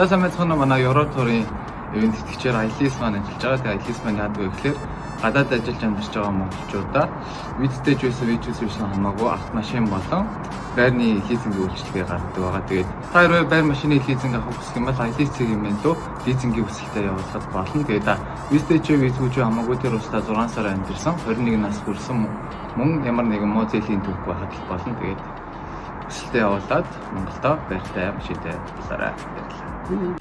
За самбай цаана манай Европ турын ивент тэтгэгчээр IELTS маань ажиллаж байгаа. Тэгээ IELTS маань яадаг вэ гэхээр гадаад ажиллаж амьдарч байгаа монголчуудаа визтэй ч байсан визээс биш хамаагүй автомашин болон байрны лизингийн үйлчилгээ гаргадаг байгаа. Тэгээд та байр машины лизинг авах хүсэх юм бол IELTS-ийн хэмээнтөө лизингийн хүсэлтэд явуулахад болно. Тэгээд визтэй ч визгүй ч хамаагүй тэр устдаа 6 сар амьдарсан 21 нас хүрсэн мөн ямар нэгэн муу зээлийн төлөв байхад болно. Тэгээд хүсэлтэд явуулаад Монголдо байртай машинтай болоорой. Баярлалаа.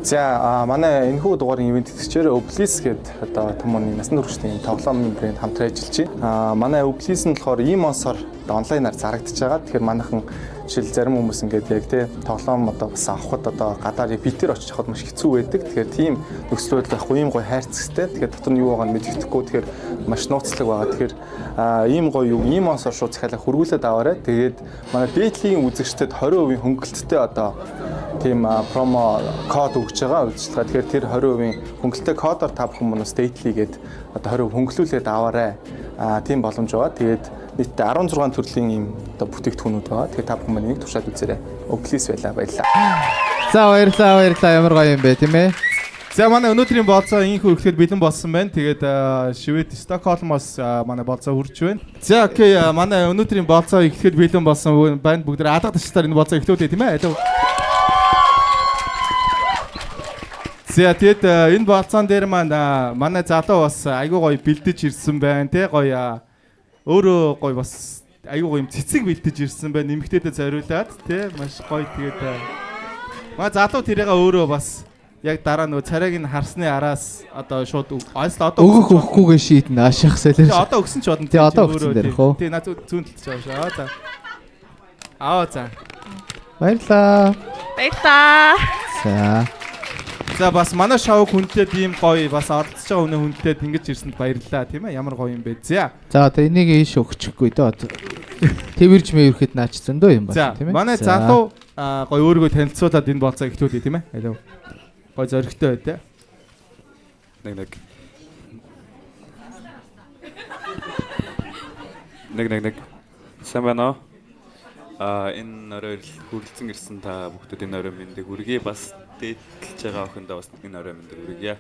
За манай энэхүү дугаарын ивент тэтгэгчээр Oblis гэдэг одоо хүмүүний насан туршийн тоглоомын брэнд хамтран ажиллаж байна. Манай Oblis нь болохоор ийм онсоор онлайнаар зарагдаж байгаа. Тэгэхээр манайхан жишээл зарим хүмүүс ингээд яг тий тоглоом одоо бас авахд одоо гадаар битэр очиж авахд маш хэцүү байдаг. Тэгэхээр тийм нөхцөл байдал байхгүй ийм гоё хайрцагтай. Тэгэхээр дотор нь юу байгааг нь мэддэхгүй. Тэгэхээр маш нууцлаг байгаа. Тэгэхээр ийм гоё юу ийм онсоор шууд захиалга хөргүүлээд аваарай. Тэгээд манай дээдлийн үзэгчдэд 20% хөнгөлөлттэй одоо тийм промо код өгч байгаа үйлчлэгээ. Тэгэхээр тэр 20% хөнгөлөлттэй кодоор та бүхэн манаас Dately гээд одоо 20% хөнгөлүүлээд аваарай. Тийм боломж байгаа. Тэгээд нийтдээ 16 төрлийн ийм одоо бүтээгдэхүүнүүд байгаа. Тэгэхээр та бүхэн маань нэг туршаад үзээрэй. Oblis баярлалаа. За баярлалаа. Ямар гоё юм бэ, тийм ээ. За манай өнөөдрийн болцоо инхүү ирэхэд бэлэн болсон байна. Тэгээд Швед Стокгольмоос манай болцоо хүрч байна. За окей, манай өнөөдрийн болцоо ирэхэд бэлэн болсон байна. Бүгд алга ташлаар энэ болцоо эхлүүлээ, тийм ээ. За тэгэд энэ болцоон дээр манай залуу бас айгүй гоё бэлдэж ирсэн байна тий гоё өөрөө гоё бас айгүй гоё юм цэцэг бэлдэж ирсэн байна нэмэгтэйдээ зориулаад тий маш гоё тэгээд манай залуу тэрийг өөрөө бас яг дараа нөгөө царайг нь харсны араас одоо шууд одоо өгөх өгөхгүйгээ шийднэ аших солио. Одоо өгсөн ч бодно тий одоо өгсөн дээр хөө. Тий наад зүүн талд байгаа шаа. За. Баярлаа. За. За бас манай шоуг хүндэд ийм гоё бас оролцож байгаа хүндэд ингэж ирсэнд баярлалаа тийм ээ ямар гоё юм бэ. За одоо энийг ийш өгчихгүй дээ. Тэвэрж мэвэрхэд наач зөндөө юм байна тийм ээ. Манай залуу гоё өөрийгөө танилцуулаад энэ болцоо ихтүүлээ тийм ээ. Алуу. Гоё зөрөгтэй бай тээ. Нэг. Сайн байна уу? Энэ орой хүрэлцэн ирсэн та бүхдэд энэ орой мэндийг хүргэе бас дээдлж байгаа охиндоо бас энэ орой мэндийг хүргэе.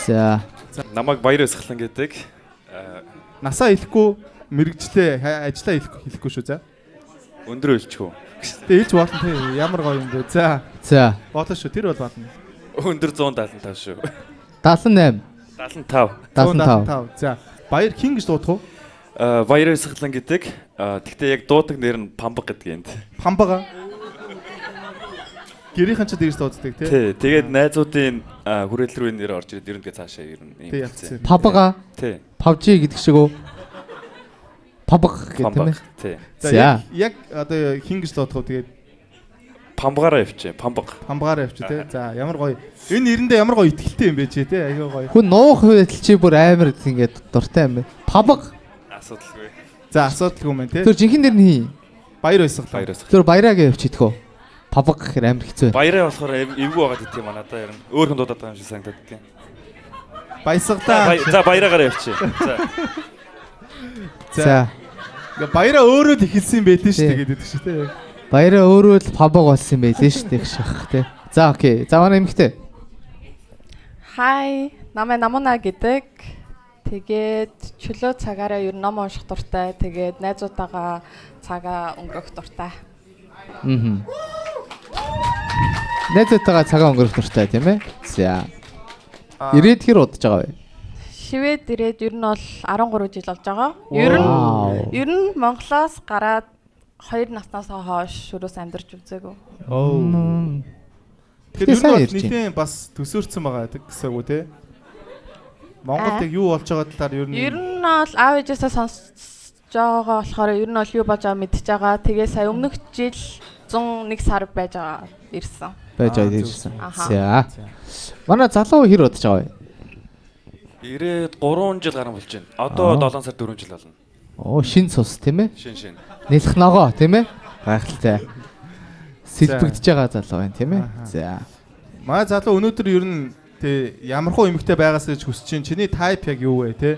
За. Намайг Баяр Өсгөлэн гэдэг. Насаа хэлэхгүй мэрэгчлээ ажиллаа хэлэхгүй шүү за. Өндөр ölчхүү. Тэ хэлж болно тий. Ямар гоё юм бэ. За. Болно шүү. Тэр бол болно. Өндөр 175 шүү. 78. 75. За. Баяр хин гэж дуудах уу? Баяр Өсгөлэн гэдэг. Тэгтээ яг дуудаг нэр нь Памбаг гэдэг юм. Памбага. Гэрийнхэн ч дээрс дууддаг тий. Тий. Тэгээд найзуудын хүрээлэл рүү нэр орж ирээд ерөнхийдөө цаашаа ирнэ юм. Папага. Тий. PUBG гэдэг шиг үү? Пабаг гэдэг юм. Тий. За яг одоо хин гэж дуудах уу тэгээд Памбагаараа явчих. Памбагаараа явчих тий. За ямар гоё. Энэ нэрэндээ ямар гоё ихтэлтэй юм бэ чи тий. Аягүй гоё. Хүн нуух байдал чи бүр амар ингэж дуртай юм байна. Пабаг. Асуудалгүй. За асуудалгүй юм байна тий. Тэр жинхэнэ нэр нь хий. Баяр Өсгөлэн. Тэр баяраагаа явчихдгөө. Пабаг гэхээр амар хэцүү. Баяраа болохоор эвгүй байгаа гэдэг юм надаа ер нь. Өөр хүн дуудаад байгаа юм шиг санагдаад тийм. Баясгалаа. За баяраагаар явчих. За. Баяраа өөрөө л ихэлсэн байлээ шүү дээ гэдэг шүү дээ. Баяраа өөрөө л пабаг болсон байлээ шүү дээ гэх тий. За окей. За манай эмэгтэй. Хай, намайг Намуна гэдэг. Тэгээд чөлөө цагаараа ер нь ном унших дуртай. Тэгээд найзуудаагаа цагаа өнгөрөх дуртай. Найзуудтайгаа цагаа өнгөрөх дуртай тийм ээ. За. Ирээд хэр удаж байгаа вэ? Швед ирээд ер нь бол 13 жил болж байгаа. Ер нь Монголоос гараад 2 наснаас хойш шүрөөс амьдарч үзээгүй. Тэгэхээр ер нь нийтээ бас төсөөрсөн байгаа гэсэн үг тий. Монголд яг юу болж байгаа талаар ер нь бол аав ээжээсээ байгаа болохоор ер нь бол юу болж байгааг мэдчихэж байгаа. Тэгээ сая өмнөх жил 101 сар байж байгаа ирсэн. Байж байгаа ирсэн. Аха. За. Манай залуу хэр удаж байгаа вэ? Ирээд 3 жил гарсан болж байна. Одоо 7 сар 4 жил болно. Оо, шин цус тийм ээ? Шин. Нэлэх ногоо тийм ээ? Гайхалтай. Сэлбэгдэж байгаа залуу байна тийм ээ? За. Манай залуу өнөөдөр ер нь тэ ямархуу эмэгтэй байгаас гэж хүсэж чинь чиний тайп яг юу вэ те?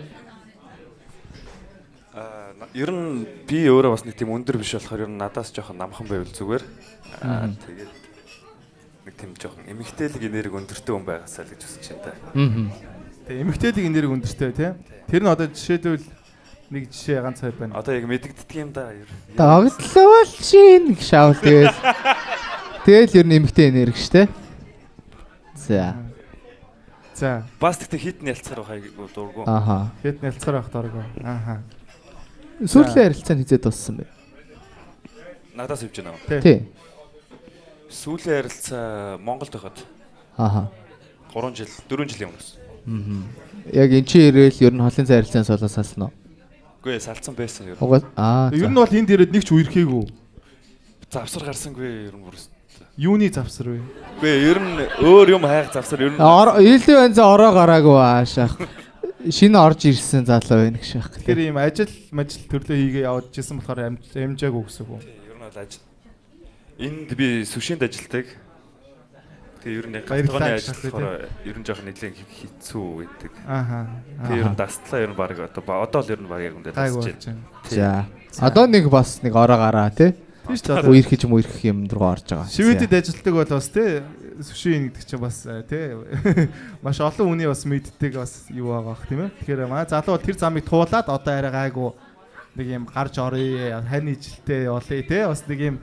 Ер нь би өөрөө бас нэг тийм өндөр биш болохоор ер нь надаас жоохон намхан байвал зүгээр. Тэгээд нэг тийм жоохон эмэгтэйлэг энерги өндөртэй хүн байгаасаа л гэж хүсэж байна та. Тэ эмэгтэйлэг энерги өндөртэй те? Тэр нь одоо жишээлбэл нэг жишээ ганц хайр байна. Одоо яг мэдэгддэг юм да. Догтлол чин гэж шаавал тэгэл ер нь эмэгтэй энерги штэ. За. За. Бас тэгтээ хитэн ялцгаар байхыг дургу. Аха. Хэд нэлцээр авах дургу. Аха. Сүүлийн харилцаа нь хизээд дууссан бэ? Надаас хөвж байна. Тий. Сүүлийн харилцаа Монголд байхад. Аха. 3 жил, 4 жилийн өмнөөс. Яг эн чинь ирээл ер нь холын цай харилцааны солоос салсан уу? Үгүй ээ, салцсан байсан ер нь. Ер нь бол энд ирээд нэг ч үерхээгүй. Завсар гарсангүй ер нь бүрс. Юуны завсар вэ? Үгүй ээ, ер нь өөр юм хайх завсар ер нь. Ээлдээ банзаа ороо гараагүй аашаах. Шинэ орж ирсэн залуу байна гэж байна. Тэр ийм ажил төрлөө хийгээ явж ирсэн болохоор амжаагүй гэсэн үг. Ер нь бол ажил. Энд би сүшинд ажилтдаг. Тэгээ ер нь галтгооны ажиллахаар ер нь жоохон нэлээд хэцүү байдаг. Ааха. Тэгээ ер нь дастлаа ер нь баг одоо л ер нь баг яг үндэ дасч байна. За. Одоо нэг бас нэг ороо гараа тий. Тийш ч одоо үерхэж үерхэх юм руу орж байгаа. Шведэд ажилтдаг бол бас тий сүшин гэдэг чинь бас тий маш олон хүний бас мэддэг бас юу байгаа бах тийм ээ. Тэгэхээр манай залуу бол тэр замыг туулаад одоо арай гайгүй нэг юм гарч оръё, хань ижилтэй явуулъя тий. Бас нэг юм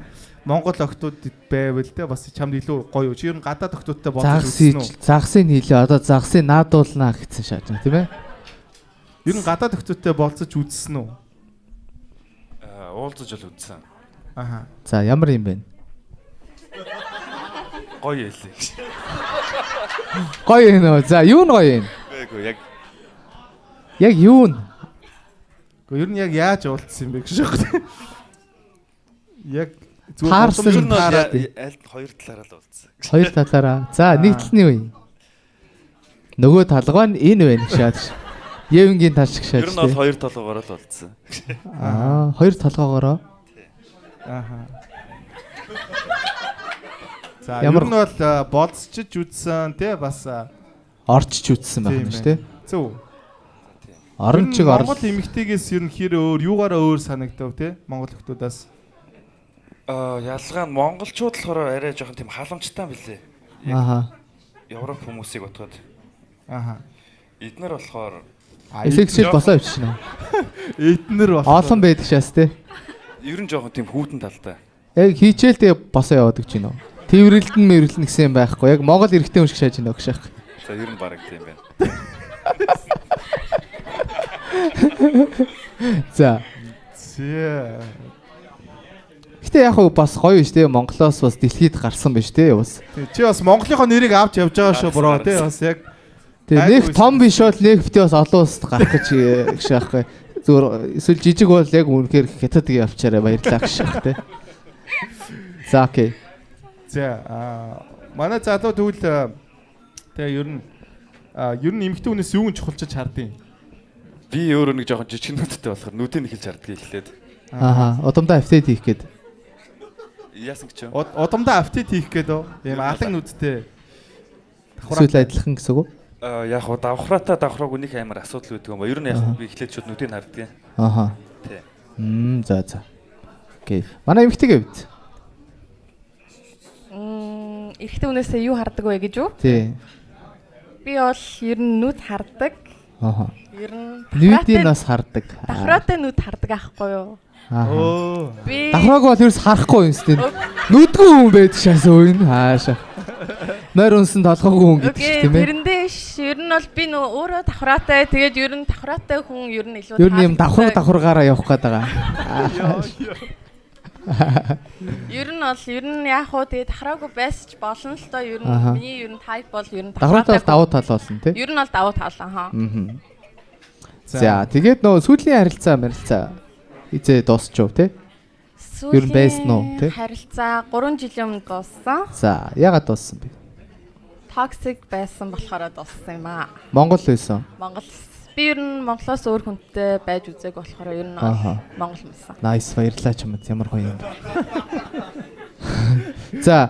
Монгол охтууд байвал тий бас чамд илүү гоё. Чи ер нь гадаад охтуудтай бодож үзсэн үү? Загсыг хийлээ. Одоо загсыг наадуулнаа гэсэн шааж байна тийм ээ. Ер нь гадаад охтуудтай болцож үзсэн үү? Уулзаж л үзсэн. Аха. За ямар юм бэ? Гоё ялээ. Гоё юм уу? За юу нь гоё юм? Үгүй яг Яг юу нь? Гэхдээ ер нь яг яаж уулзсан юм бэ гэж байна. Яг Таарсан ер нь таараад аль хоёр талаараа л уулзсан. хоёр талаараа. За нэг талны үе. Нөгөө талгаа нь энэ байна гэж шаад. Евингийн тал шиг шаад. Ер нь бол хоёр толгоогоор л уулзсан. Хоёр толгоогоороо. Аха. За ер нь бол болцчиж үзсэн тий бас Орчиж үзсэн байх нь шүү дээ. Зөв. Орон чиг Монгол эмэгтэйгээс ер нь хэр өөр юугаараа өөр санагдав тий Монгол хүмүүсээс. Ялгаа нь монголчууд болохоор арай жоохон тийм халамжтай билээ. Аха. Европ хүмүүсийг бодоход. Аха. Эднэр болохоор Эсэгчл босоо өвчнө. Эднэр болох. Олон байдаг шээс те. ер нь жоохон тийм хүүтэн талтай. Яг хийчихэл тэгээ босоо яваад гэж байна уу? Тэврэлтэн мэрэлтэн гэсэн юм байхгүй. Яг Монгол эрэгтэй хүн шиг шааж байна гэж байна. За ер нь бараг тийм байна. За. Гэтэ яг хөө бас гоё шүү дээ. Монголоос бас дэлхийд гарсан байна шүү дээ. Бас. Чи бас Монголынхоо нэрийг авч явж байгаа шүү бро тий бас яг. Тэгээ нэг том биш бол нэг битээ бас олон улсад гарах гэж байхгүй. Зүгээр эсвэл жижиг бол яг үнэхээр хятад гээ авчаарай баярлалаа гэж байна тий. За окей. За манай залуу тэгвэл тэгээ ер нь эмэгтэй хүнээс юу нь чухалчиж хардیں۔ Би өөрөө нэг жоохон жижиг нүдтэй болохоор нүдийг хэлж харддаг ихлээд. Ааха, удамдаа апдейт хийх гээд. Яасан гэж вэ? Удамдаа апдейт хийх гээд оо. Ийм алан нүдтэй. Эсвэл адилхан гэсэн үг үү? Яг хуу давхраатай давхраагүй нэг амар асуудал үүддэг юм ба. Ер нь яг би эхлээд шууд нүдийг харддаг. Ааха. Тий. За. Окей. Манай эмэгтэйгээ бит. Эрэгтэй хүнээсээ юу хардаг вэ гэж үү? Тий. Би бол ер нь нүд хардаг. Ааха. Ер нь Нүдийг бас хардаг. давхраатай нүд хардаг аахгүй юу? Оо. Би Давхрааг бол ерөөс харахгүй юм сте. Нүдгүй хүн байдаг шээс үн хаашаа. Морь унсан толгойгүй хүн гэдэг ч тийм ээ. тэрэндээ ер нь бол би нөө өөрөө давхраатай тэгээд ер нь давхраатай хүн ер нь илүү Ер нь юм давхраагаараа явах гээд байгаа. Ер нь яг хуу тэгээд давхраагүй байсч болно л доо ер нь миний ер нь type бол ер нь Давхраатай давуу тал болно тий. ер нь бол давуу тал аа. За тэгээд нөө сүүлийн харилцаа. Изээ дуусчихв те. Ер нь байсан уу, тий? Харилцаа 3 жилийн өмнө дууссан. За, яагаад дууссан бэ? Токсик байсан болохоор дууссан юм аа. Монгол байсан. Монгол. Би ер нь Монголоос өөр хүнтэй байж үзээг болохоор ер нь Монгол юмсан. Nice, баярлалаа ч юм уу. Ямар гоё юм. За,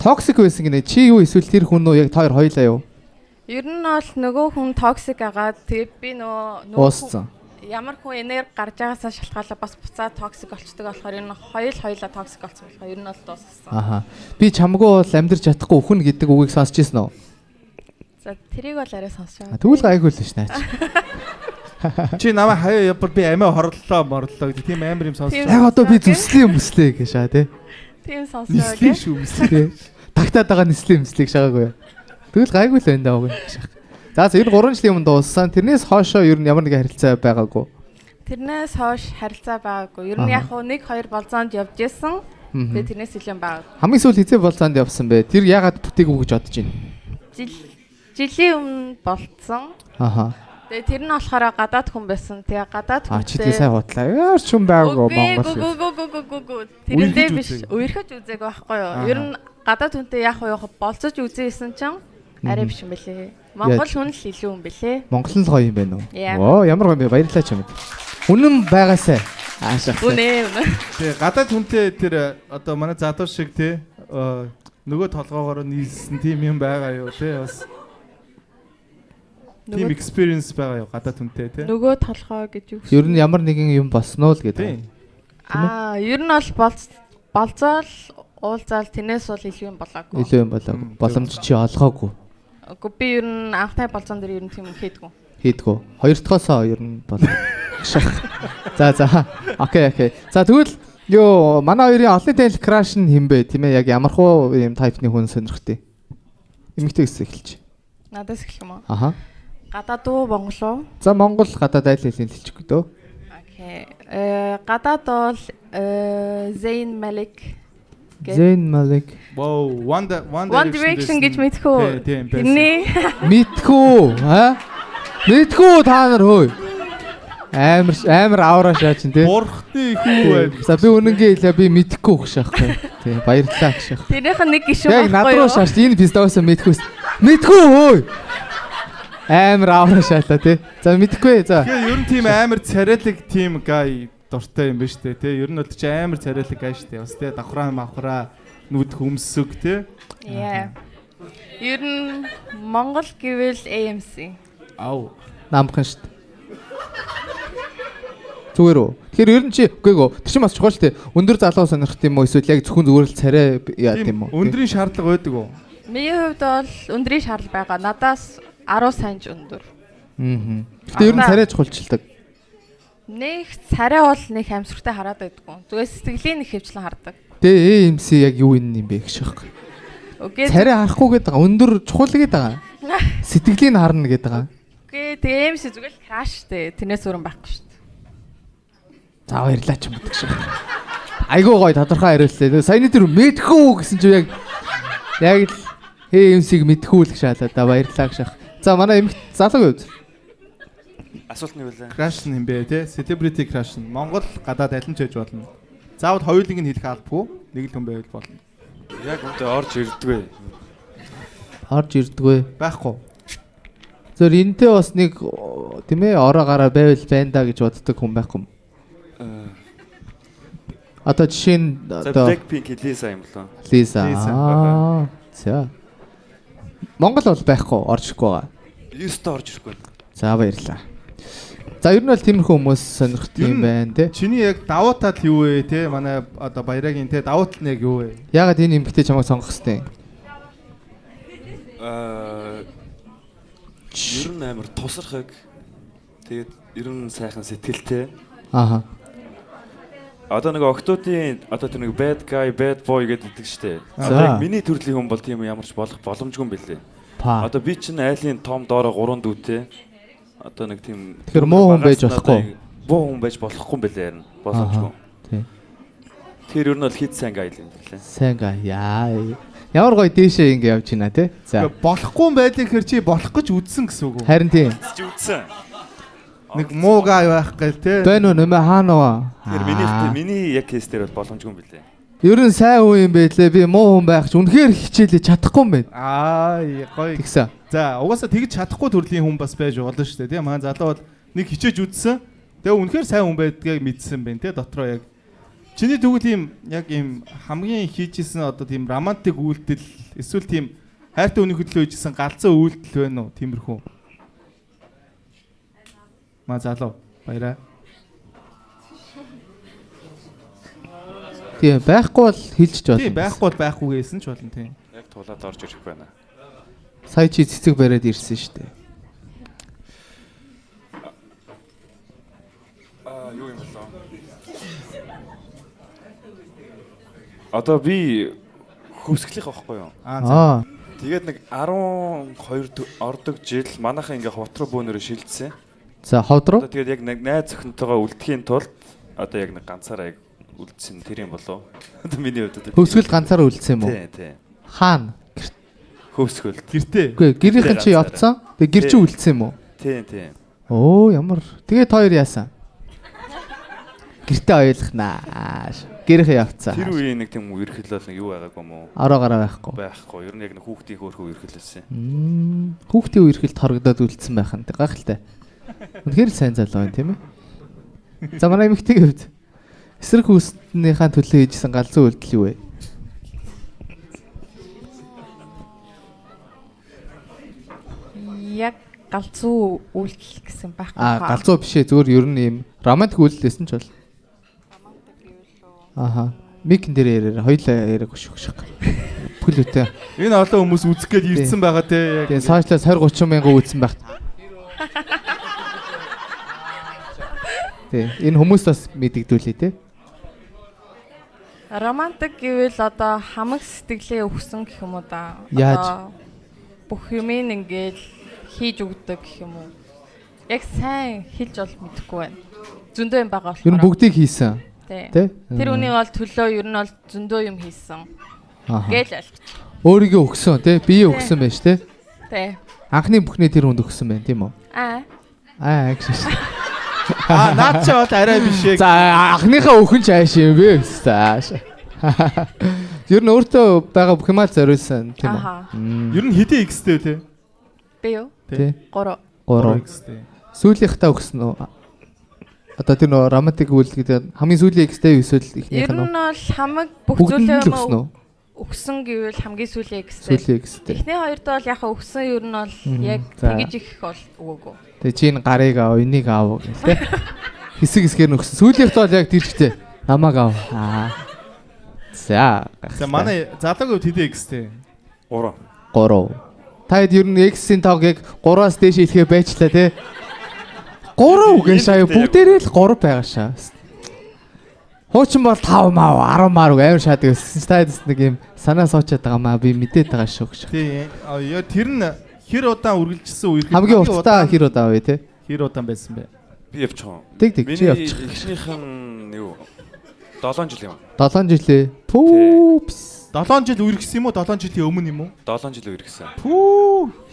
токсик байсан гинэ. Чи юу эсвэл тэр хүн үү? Яг та хоёр хоёлаа юу? Ер нь бол нөгөө хүн токсик агаад тэгээд би нөгөө Ууссан. ямар хүн энерги гарч байгаасаа шалтгаалаад бас буцаад токсик болчдөг болохоор энэ хоёулаа токсик болсон болохоор ер нь бол дууссан. Би чамгүй бол амьдрч чадахгүй өхөн гэдэг үгийг сонсч ирсэн үү? За тэрийг бол арай сонсож байгаа. Тэгвэл гайгүй л ш наач. Чи намайг хаяа явбар би амиа морлоо гэдэг тийм амар юм сонсож. Яг одоо би зүслээ өмслээ гэж аа тий. Тийм сонсож байгаа. Нислээ шүү өмслээ. Тагтаад байгаа нислээ өмслийг шагаагүй. Тэгвэл гайгүй л байна даа үгүй. За ер нь 3 жилийн өмнө дууссан. Тэрнээс хоошоо ер нь ямар нэгэн харилцаа байгаагүй. Тэрнээс хойш харилцаа байгаагүй. Ер нь яг хуу 1-2 болзоонд явж исэн. Тэгээ тэрнээс илүү байгаагүй. Хамгийн сүүл хизээ болзоонд явсан бэ? Тэр яагаад бүтээгүй гэж бодож байна? Жилийн өмнө болцсон. Тэгээ тэр нь болохоор гадаад хүн байсан. Тэгээ гадаад хүн. Чидээ сайн хутлаа. Яар ч юм байгаагүй Монгол. Гү. Тэрэндээ биш. Үерхэж үзээг байхгүй юу? Ер нь гадаад хүнтэй яг уу болцож үзээсэн чинь арай биш юм бэлээ. Монгол хүн л илүү юм бэлээ. Монгол нь гоё юм байна уу? Оо ямар гоё юм бэ? Баярлалаа ч юм. Үнэн байгаасай. Аашаа. Үнэ. Тэгээ гадаад хүнтэй тэр одоо манай задуу шиг те нөгөө толгоогоор нийлсэн тийм юм байгаа юу те бас. Тийм experience байгаа юу гадаад хүнтэй те. Нөгөө толгоо гэж юу? Ер нь ямар нэгэн юм босноо л гэдэг. Ер нь бол болцоол уулзаал тэрнээс бол илүү юм болоогүй. Илүү юм болоогүй. Боломж чи олгоогүй. Үгүй би ер нь анхны болцоон дээр ер нь тийм хийдгүү. Хийдгүү. Хоёр дахьосоо ер нь бол. За. Окей. За тэгвэл ёо манай хоёрын олонний танил краш нь хэм бэ? Тийм ээ яг ямархуу юм тайпны хүн сонирхтыг. Эмэгтэйгээс эхэлж. Надаас эхлэх юм уу? Гадаад уу Монгол уу? За Монгол гадаад айл хэлний хэлчихгүй дөө. Окей. Гадаад бол Zayn Malik. Zayn Malik. Wow, One Direction гэж мэдхүү. Тийм. Мэдхүү, Мэдхүү та нар хөөе. Амар авраа шаач тий. Бурхны хүү байд. За би үнэнгээ хэлээ би мэдхгүй гэж шахахгүй. Тий баярлалаа гэж шах. Тэрийнх нь нэг гişүн байхгүй юу? Яг над руу шааш энэ пистаосоо мэдхүүс. Мэдхүү хөөе. Амар авраа шаалаа тий. За мэдхгүй. За. Тэгээ ер нь тийм амар царайлаг тийм гай дуртай юм ба штэ тий. Ер нь бол чи амар царайлаг гай штэ. Бас тий давхраа нүд хөмсөг тий. Яа. Ер нь Монгол гэвэл AMC. Намхан штэ. Зүгээр үү. Тэгэхээр ер нь чи үгүй тэр чинь бас чухал штэ. Өндөр залуу сонирхт юм уу эсвэл яг зөвхөн зүгээр л царай яа тийм үү? Өндрийн шаардлага байдаг уу? Миний хувьд бол өндрийн шаардлага байгаа. Надаас 10 санж өндөр. Гэтэ ер нь царай чухалчилдаг. Нэг царай бол нэг амсрагтай хараад байдгүй. Зүгээр сэтгэлийн нэг хөвчлэн хардаг. Тэгээ AMC яг юу юм бэ гэж байхгүй. Окей. Царай харахгүй гэдэг байгаа. Өндөр чухал гэдэг байгаа. Сэтгэлийг харна гэдэг байгаа. Окей. Тэгээ AMC зүгээр л краш штэ. Тэрнээс өөр юм байхгүй штэ. За баярлаа ч юм уу гэж. Айгуу гоё тодорхой хариуллаа. Саяны тэр мэдхүү гэсэн чинь яг л AMC-г мэдхүү л гэж шаалаа да баярлаа гэж. За манай эмэгт залуугийн хувьд асуулт нь юу вэ? Crash юм бэ те? Celebrity crash. Монгол гадаад аль нь ч хийж болно. Заавал хоёулыг нь хэлэх албагүй. Нэг л хүн байвал болно. Яг үнтэй орж ирдгүй. Байхгүй. Зөв энтэй бас нэг тийм ээ ороо гараа байвал байна да гэж боддог хүн байхгүй юм. Одоо жишээ нь одоо Blackpink Lisa юм болоо. Lisa. За. Монгол бол байхгүй орж ирэхгүй байгаа. Юустай орж ирэхгүй. За баярлаа. За ер нь бол тиймэрхүү хүмүүс сонирхт юм байна те. Чиний яг давуу тал юу вэ те? Манай одоо Баярагийн те давуу тал нь яг юу вэ? Ягаад энэ эмэгтэй чамайг сонгох хэвтэй? Ер нь амар тусархаг. Тэгээд ер нь сайхан сэтгэлтэй. Одоо нэг октоудын одоо тэр нэг bad guy, bad boy гэдэг штеп. Одоо миний төрлийн хүн бол тийм ямар ч болох боломжгүй юм бэлээ. Одоо би чинь айлын том доороо 3 дүүтэй. Одоо нэг тийм тэгэхээр муу хүн байж болохгүй. Муу хүн байж болохгүй юм бэлээ харин. Боломжгүй. Тийм. Тэр ер нь бол хит сайн гай юм бэлээ. Сайн гай. Яа. Ямар гоё дээшээ ингэ явж байна те. За. Болохгүй юм байлаа гэхэр чи болох гэж үзсэн гэсэн үг үү? Харин тийм. Үзсэн. нэг муу гай байх гэл те. Байна уу нэмэ хаана уу? Тэгэхээр миний яг кейс дээр бол боломжгүй юм билээ. Ер нь сайн хүн юм байлээ. Би муу хүн байх ч үнэхээр хичээлээ чадахгүй юм байна. Гоё. Тэгсэн. За угаасаа тэгж чадахгүй төрлийн хүн бас байж болно шүү дээ. Тийм маань залуу бол нэг хичээж үзсэн. Тэгээ үнэхээр сайн хүн байдгийг мэдсэн байна те дотроо яг. Чиний тэгвэл ийм яг ийм хамгийн хийжсэн одоо тийм романтик үйлдэл эсвэл тийм хайртай хүний хөдлөө хийжсэн галзуу үйлдэл байна уу? Тиймэрхүү. Маа залуу баяраа. Тийм байхгүй бол хэлж болно. Тийм байхгүй бол байхгүй гэсэн ч болно тийм. Яг тулаад орж ирэх байна. Сая чи цэцэг бариад ирсэн шүү дээ. Юу юм болоо? Одоо би хөвсгөлийнх байхгүй юу? Тэгээд нэг 12 ордог жил манайхаа ингээ хот руу бөөнөрө шилжсэн. За ховд руу. Одоо тэгээд яг нэг найз охинтойгоо үлдэхийн тулд одоо яг нэг ганцаараа яг үлдсэн тэр юм болов. Одоо миний хувьд Хөвсгөл ганцаараа үлдсэн юм уу? Тий. Хаана? Хөвсгөл. Гэртээ. Үгүй гэрийнхэн чи явцсан. Тэгээ гэр чи үлдсэн юм уу? Тий. Оо ямар. Тэгээд хоёр яасан? Гэртээ ойлгохнаа. Гэрийнхээ явцсан. Тэр үеийн нэг тийм үерхэл бол юу байгаагүй юм уу? Араа гараа байхгүй. Байхгүй. Ер нь яг нэг хүүхдийн хөөрхөө үерхэлсэн. Хүүхдийн үерхэлд хорогдоод үлдсэн байх нь гайхалтай. Үнэхээр сайн залуу байна тийм ээ. За манай эмэгтэйгийн хувьд эсрэг хүүснийхаа төлөө хийжсэн галзуу үйлдэл юу вэ? Яг галзуу үйлдэл гэсэн байхгүй. Галзуу биш ээ зүгээр ер нь ийм романтик үйлдэл байсан ч бол. Микэн дээр яриа хоёлаа яриаг өшөх. Бүл үтэй. Энэ олон хүмүүс үзэх гээд ирсэн байгаа те. Тэгээ сошиалаас 20-30 мянган үзсэн байх. Тэ энэ хүмүүс бас мэдэгдүүлээ те. Романтик гэвэл одоо хамаг сэтгэлээ өгсөн гэх юм уу да. Яаж? Бүх юм ингээд хийж өгдөг гэх юм уу. Яг сайн хэлж бол мэдэхгүй байна. Зөндөө юм байгаа болохоор. Ер нь бүгдийг хийсэн. Тэ. Тэр үнийг бол төлөө ер нь бол зөндөө юм хийсэн. Гээл ойлгоч. Өөрийгөө өгсөн те. Бие өгсөн байж те. Тэ. Анхны бүхний тэр хүнд өгсөн байна тийм үү? Гэж. Наад чи бол арай биш ээ. За анхныхаа өхөн ч ааш юм бэ. Ер нь өөртөө байгаа бүх юмаа зориулсан тийм үү? Ер нь хэдийн X-тэй те. Би юу? Тэ. 3 X-тэй. Сүүлийнхтаа өгсөн үү? Одоо тэр нөө романтик үйлдэл гэдэг хамгийн сүүлийн X-тэй эсвэл ихнийх нь үү? Ер нь бол хамаг бүх Бүгдэнд л өгсөн зүйлээ үү? өгсөн гэвэл хамгийн сүүлийн X-тэй. Сүүлийн X-тэй. Эхний хоёрт бол яг өгсөн ер нь бол яг тэгэж их бол өгөөгүй. Тэгээ чи энэ гарыг аав, энийг аав гэх тээ. Хэсэг хэсгээр нь өгсөн. Сүүлийнхт бол яг тэрчтэй. Намааг аав. За манай залуугийн хувьд хэдийн X-тэй? 3. Та хэд ер нь X-ийн тоог яг 3-аас дээш хэлэхээ байчлаа тий. 3 үгүй шаа бүгдээрээ л 3 байгаа шаа. Хуучин бол 5 маа 10 маа амар шаадаг гэсэн. Та нэг юм санаа суучаад байгаа маа би мэдээд байгаа шүү гэж. Тий. Тэр нь хэр удаан үргэлжилсэн үерхэл хамгийн уртаа хэр удаан вэ те? Хэр удаан байсан бэ? Би явчих. Тэг чи явчих. Миний эхнийх нь юу 7 жил юм. 7 жилээ. Пүүпс. 7 жил үргэлжсэн юм уу? 7 жилийн өмнө юм уу? 7 жил үргэлжсэн.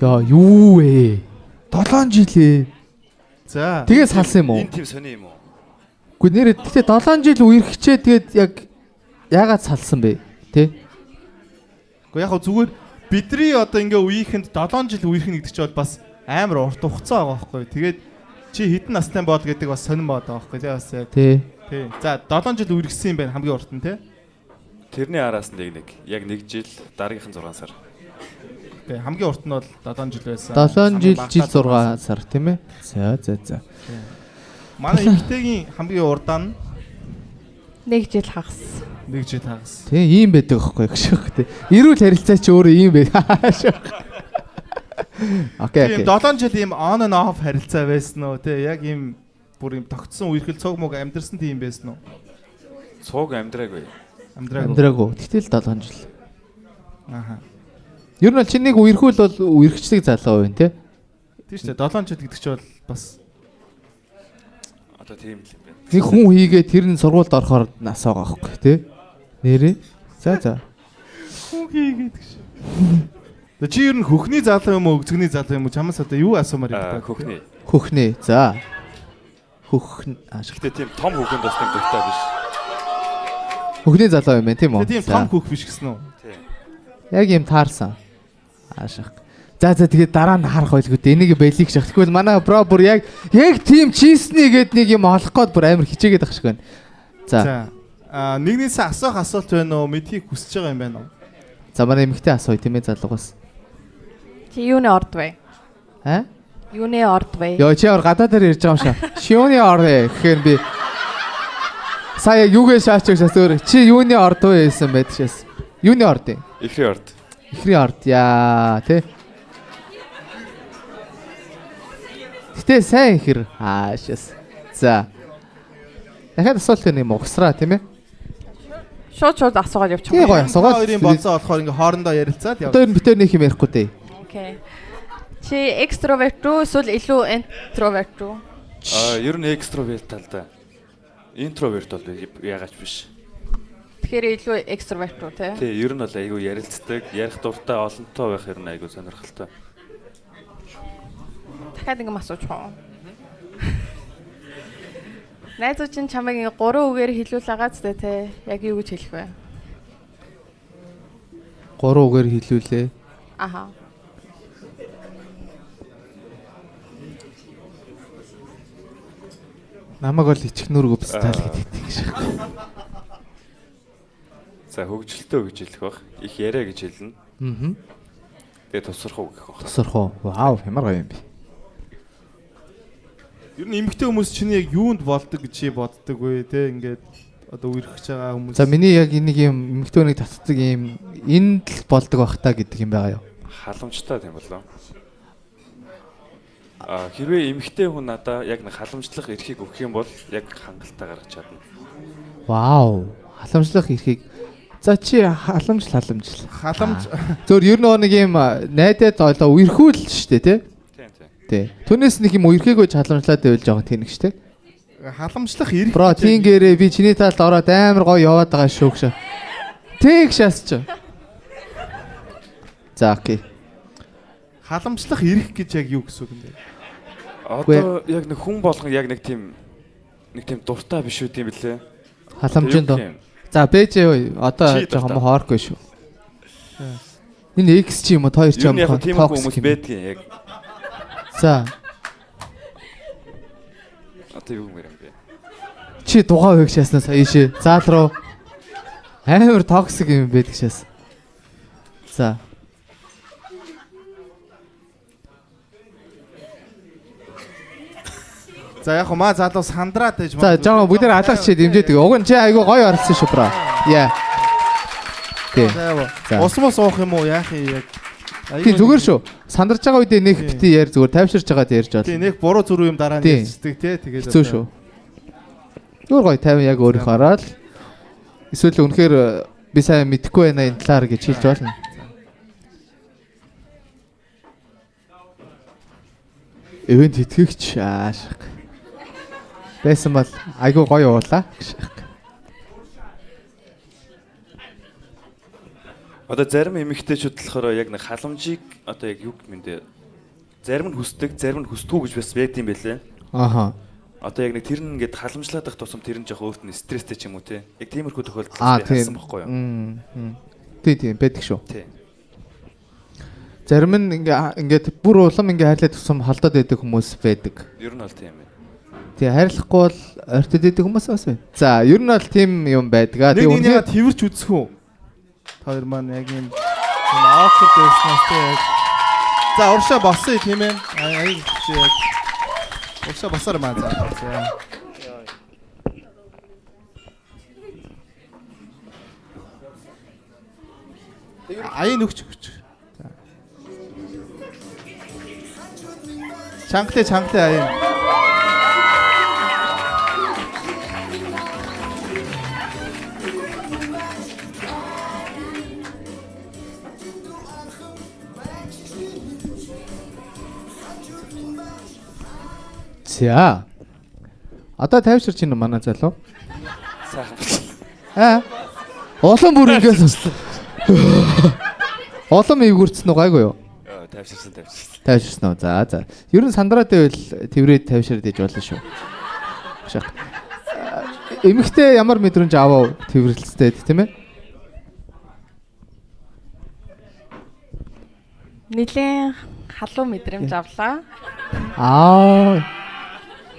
Яа юу вэ? 7 жилээ. За. Тэгээ салсан юм уу? Энэ тийм сони юм уу? Гэхдээ нэрээ тэгтээ 7 жил үерхчээ тэгээд яг яагаад салсан бэ? Тэ? Гэхдээ яг зүгээр бидний одоо ингээ үеийнхэнд 7 жил үерхнэ гэдэг чинь бол бас амар урт хугацаа байгаа байхгүй. Тэгээд чи хэдэн настай бод гэдэг бас сонирн бод байгаа байхгүй. Тэ бас яг. Тий. За 7 жил үргэлжсэн юм байна хамгийн урт нь тий. Тэрний араас нь яг 1 жил дараагийнх нь 6 сар. Тий хамгийн урт нь бол 7 жил байсан. 7 жил 6 сар тийм ээ. За. Манай эмэгтэйгийн хамгийн урдаан 1 жил хагас. 1 жил хагас. Тий ийм байдаг байхгүй гэж шүү дээ. Эрүүл харилцаа чи өөрөө ийм бай. Окей. 7 жил ийм on and off харилцаа байсан уу тий яг ийм бүр ийм тогтсон үерхэл цог мөг амьдрсан тийм байсан уу? Цог амьдраагүй. Амьдраагүй. Тэгтэл 7 жил. Аха. Ер нь чи нэг үерхүүл бол үерхчдэг залуу байна тий. Тийм шүү дээ 7 жил гэдэг чи бол бас одоо тийм л юм байна. Нэг хүн хийгээ тэр нь сургуульд орохоор нас байгаа байхгүй тий. Нэрээ. За. хүн хийгээд гэж. Чи ер нь хөхний залуу юм уу, өгцөгний залуу юм уу? Чамаас одоо юу асуумаар юм бэ? Хөхний. Хөхний. За. Хөхн аашиг. Гэтэ тийм том хөхөнд бас нэг дуртай биш. Хөхний залуу юм байна тийм үү? Тийм том хөх биш гэсэн үү? Тийм. Яг юм таарсан. Аашиг. За тэгээд дараа нь харах байлгүй дээ. Энийг бэлийг шах. Тэгвэл манай бро бүр яг тийм чизний гээд нэг юм олох гээд бүр амар хичээгээд ах шиг байна. За. Нэгнээс асуух асуулт байна уу? Мэдхийг хүсэж байгаа юм байна уу? За манай эмэгтэй асууя тийм ээ залуугаас. Чи юуны орд вэ? Юуны орд вэ? Йоо чи гадаа дээр ирж байгаа юм шиг. Шиуны орд вэ гэхээр би сая юугээ шаачих шасөөр. Чи юуны орд вэ гэсэн байдчихс. Юуны орд вэ? Ихрийн орд. Ихрийн орд яа тий. Гэтэ сайн ихэр аашаас. За. Дахиад асуулт юм угсраа тийм ээ? Шууд асуугаад явчих. Тий гоё асуугаад. Хоёрын болцоо болохоор ингээ хоорондоо ярилцаад яв. Одоо битээр нэг юм ярихгүй дээ. Окей. Чи экстроверт уу эсвэл илүү интроверт уу? Ер нь экстроверт талдаа. Интроверт бол яагаад биш. Тэгэхээр илүү экстроверт уу тий? Тий, ер нь бол айгүй ярилцдаг, ярих дуртай, олонтой байх ер нь айгүй сонирхолтой. Дахиад ингэм асууж хоо. Найзууд чинь чамайг 3 үгээр хэлүүл агаад зэ тий. Яг юу гэж хэлэх вэ? 3 үгээр хэлүүлээ. Аха. Намаг бол ичгнүрг өвстал гэдэг шиг. За хөгжилтөө гэж хэлэх бах. Их яриа гэж хэлнэ. Аа. Тэгээ тусрах уу гэх бах. Тусрах уу? Вау, ямар гоё юм бэ. Ер нь эмэгтэй хүмүүс чинь яг юунд болдог гэж чи боддог вэ? Тэ ингээд одоо үерхэж байгаа хүмүүс. За миний яг энийг юм эмэгтэйнийг татдаг юм энд л болдог бах та гэдэг юм байгаа юу? Халамжтай тийм болоо. Хэрвээ эмэгтэй хүн надаа яг нэг халамжлах эрхийг өгөх юм бол яг хангалттай гаргаж чадна. Вау, халамжлах эрхийг. За чи халамж. Зөвөр ер нь нэг юм найдаад одоо үерхүүл шүү дээ тий? Тий. Түүнээс нэг юм үерхээгүй халамжлаад байвал жоохон тэнэг шүү дээ. Халамжлах эрх. Бро тийгээрээ би чиний талд ороод амар гоё яваад байгаа шүү гэж. Тэг шаасч. За окей. Халамжлах эрх гэж яг юу гэсэн үг юм бэ? Одоо яг нэг хүн болгон яг нэг тийм дуртай биш үү тийм билээ. Халамжинд доо. За бэж одоо жоохон хооргүй шүү. Энэ X чи юм уу 2 ч юм уу тийм хүмүүс байдгийн яг. За. Одоо юу юм бэ? Чи дугаа өгч яснаа сая шээ. Заал руу амар токсик юм байдаг шээс. За. За яг маа залуу сандраад байж За жаа бүгд нэр алгаач чи дэмжээдэг. Уг нь чи айгүй гоё орсон шүү бра. Яа. Тий. За. Усмос уух юм уу? Яах юм яг. Тий зүгээр шүү. Сандарч байгаа үедээ нэг бити яар зүгээр тайвширч байгаад ярьж байна. Тий нэг буруу зүрх юм дараа нь ярьцдаг тий тэгээд зүг шүү. Зүгээр гоё 50 яг өөрийнхөө хараад эсвэл үнэхээр би сайн мэдэхгүй байна энэ талаар гэж хэлж байна. Эвент итгэгч аашиг. Байсан бол айгүй гоё уулаа. Одоо зарим эмэгтэйчүүд болохоор яг нэг халамжийг одоо яг юу гэмэндээ зарим нь хүсдэг, зарим нь хүсдэггүй гэж бас байд юм байлээ. Аха. Одоо яг нэг тэр нь ингээд халамжлаад байх тусам тэр нь жоох өөрт нь стресстэй ч юм уу те. Яг тиймэрхүү тохиолдол байсан байхгүй юу? Тийм байдаг шүү. Тийм. Зарим нь ингээд бүр улам ингээд хайрлаад тусам холдоод байдаг хүмүүс байдаг. Ер нь бол тийм ээ. Тэгээ хайрлахгүй бол ойртод байдаг хүмүүс бас байна. За, ер нь бол тийм юм байдаг. Тэгээ үнээр тэрвэрч үзэх үү? Та хоёр маань яг юм awkward байснаас тэг яг. За, уршаа болсон тийм ээ. Аяг чи яг. Уршаа босоор маань за. Аян өгч. Чангатай аян. За. Одоо тайвширч ийн манай залуу. Олон бүр ингээс олон эвгүрцэн уу гайгүй юу? Тайвширсан. Тайвширсан уу. За. Ер нь сандраад байвал тэврээд тайвширд иж болно шүү. шах. Эмэгтэй ямар мэдрэмж авав тэрвэрлэлтэй тийм ээ? Нилийн халуун мэдрэмж авлаа.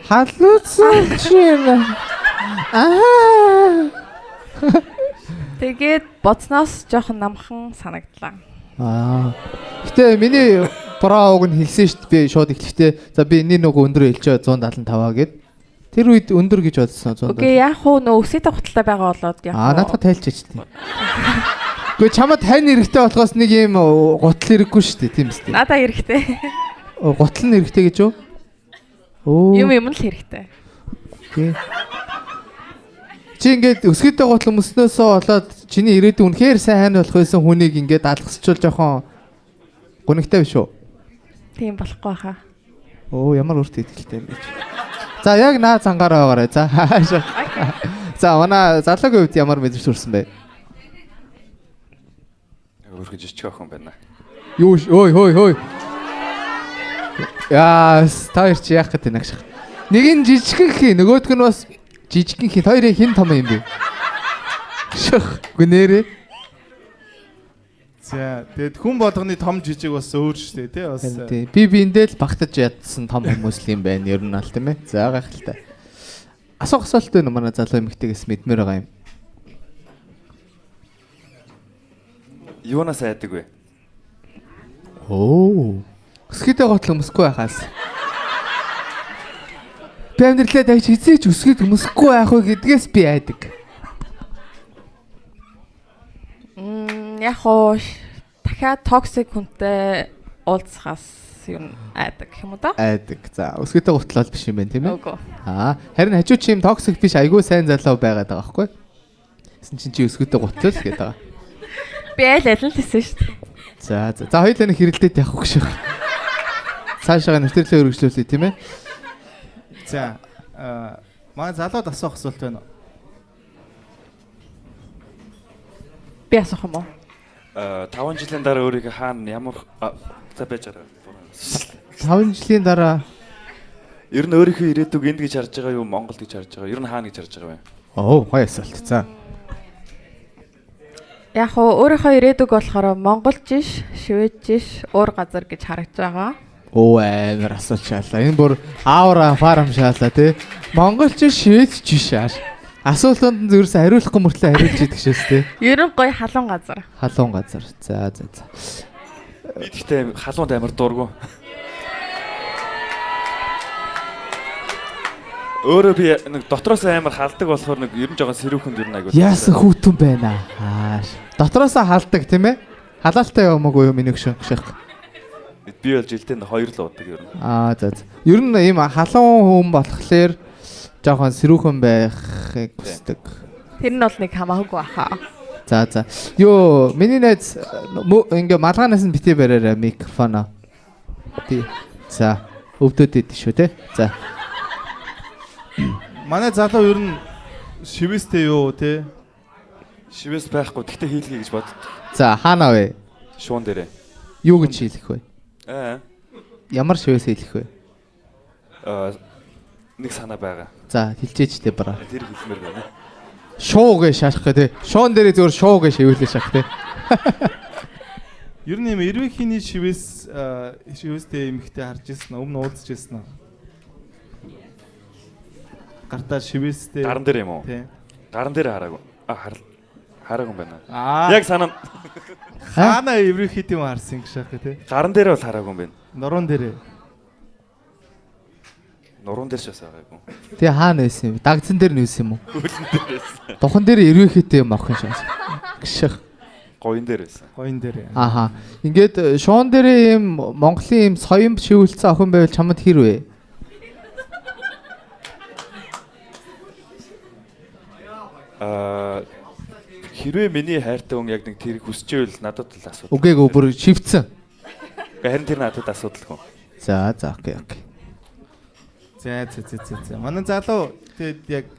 Халууцсан чинь. Тэгээд бодсноос жоохон намхан санагдлаа. Гэтэ миний браог нь хэлсэн шүү дээ. Би шууд эхлэхдээ за би энэ нөгөө өндөр хэлчихэ 175 гэд. Тэр үед өндөр гэж бодсон 100. Окей, яг хуу нөө өсөйтэй гуталтай байгаа болоод яг. Надад тайлчаач тийм. Гэхдээ чамд тань эрэхтэй болохоос нэг юм гутал ирэхгүй шүү дээ, тийм үстэй. Надаа эрэхтэй. Гутал нь эрэхтэй гэж юу? Юм л хэрэгтэй. Окей. Чи ингээд өсгийтэй гутал өмснөөсөө болоод чиний ирээдүйн үнэхээр сайн болох байсан хүнийг ингээд алгасчул жоохон гунигтай биш үү? Тийм болохгүй хаа. Ямар өөртөө итгэлтэй юм бэ чи. За яг наа цангаараа байгаарай. За. За манай залуугийн хувьд ямар мэдрэмж төрсөн бэ? Өөрхөн жижиг охин байна. Юу хөөй. Яа, стаар чи яах гэдэг нэг шах. Нэг нь жижигхэн хий, нөгөөдг нь бас жижигхэн хий. Хоёрын хин том юм бэ? Шах, гүнээрээ. За тэгээд хүн болгоны том жижиг бас өөр шүү дээ тий бас. Би эндээ л багтаж ядсан том хүмүүс л юм байна. Ер нь аль тийм ээ. За гайхалтай. Асуух асуулт байна манай залуу эмэгтэйгээс мэдмээр байгаа юм. Юунаас айдаг вэ? Өсгийтэй гутал өмсөхгүй байхаас. Би амьдралаа дагж хизээч өсгийд өмсөхгүй байх уу гэдгээс би айдаг. Яг хоо дахиад токсик хүнтэй уулзахаас юу айдаг юм уу да? Айдаг. За өсгийтэй гутал бол биш юм байна тийм ээ. Үгүй. Харин хажуу чи юм токсик биш айгүй сайн залуу байгаад байгаа байхгүй? Гэсэн чинь чи өсгийтэй гутал л гээд байгаа. Би аль нь хэлсэн шүү дээ. За хоёулаа нэг хэрэлдээд явах гэж байна. Цаашаа нэвтрүүлгээ өргөжлүүлээ тийм ээ. За манай залууд асуух асуулт байна уу? Би асуух юм уу? 5 жилийн дараа өөрийгөө хаана ямар за байж байгаа. 5 жилийн дараа ер нь өөрийнхөө ирээдүг энд гэж харж байгаа юу, Монголд гэж харж байгаа юу? Ер нь хаана гэж харж байгаа вэ? гоё асуулт. За. Яг хоо өөрийнхөө ирээдүг болохоор Монголд жиш, Швед жиш, уур газар гэж харагдж байгаа. Амар асуулт шаалаа. Энэ бүр аура фарм шаалаа тий. Монгол жиш, Швед жиш ааш. Асуултанд нь зүрс хариулахгүй мөртлөө хариулж идэх шээс тий. Ер нь гоё халуун газар. Халуун газар. За. Би тэгтээ халуунд амар дуургүй. Өөрөө би нэг дотроос амар халдаг болохоор нэг ер нь жоохон сэрүүхэнд ер нь айгуу. Яасан хүүтэн байна аа. Дотроосоо халдаг тийм ээ. Халаалтай яваагүй юу миний гүшин гших. Би бол жилдээ 2 л уудаг ер нь. За. Ер нь ийм халуун хүн болохоор жоохон сэрүүхэн байхыг хүсдэг. Тэр нь бол нэг хамаагүй баха. За. Юу, миний найз ингээ малгаанаас нь битээ бариараа микрофоно. Тий. За. Өвдөд идэв шүү те. За. Манай залуу ер нь шивэстэй юу те? Шивэс байхгүй. Тэгтээ хийлгээ гэж боддог. За, хаана вэ? Шуун дээрээ. Юу гэж хийлэх вэ? Ямар шивээс хэлэх вэ? Нэг санаа байгаа. За хэлжээч дээ бара. Тэр хэлмээр байна. Шуу гэж шашах гэ тэ. Шуун дээрээ зөвөр шуу гэж шивэлээ шах тэ. Ер нь юм эрвэхний шивэстэй эмхтэй харж ирсэн өмнө уулзж ирсэн аа. Гартаа шивэстэй Гаран дээр юм уу? Тий. Гаран дээр хараагүй. Хараагүй юм байна. Яг санаа хаана эрвэхий юм харсан гэж шах тий. Гаран дээр бол хараагүй юм байна. Нуруунд дээр. Нуруунд дээр ч бас байгаагүй. Тэгээ хаана байсан юм? Дагцсан дээр нь байсан юм уу? Хөлн дээр байсан. Духан дээр эрвэхийтэй юм авах юм шаас. Гших. Гоён дээр байсан. Гоён дээр. Ааха. Ингээд шуун дээр ийм Монголын ийм соён шивэлцсэн охин байвал чамд хэр вэ? Хэрвээ миний хайртай хүн яг нэг тэрийг хүсчээвэл надад л асуудал. Үгээгүй бүр шивцэн. Харин тэр надад асуудалгүй. За окей. За. Манай залуу тэгээд яг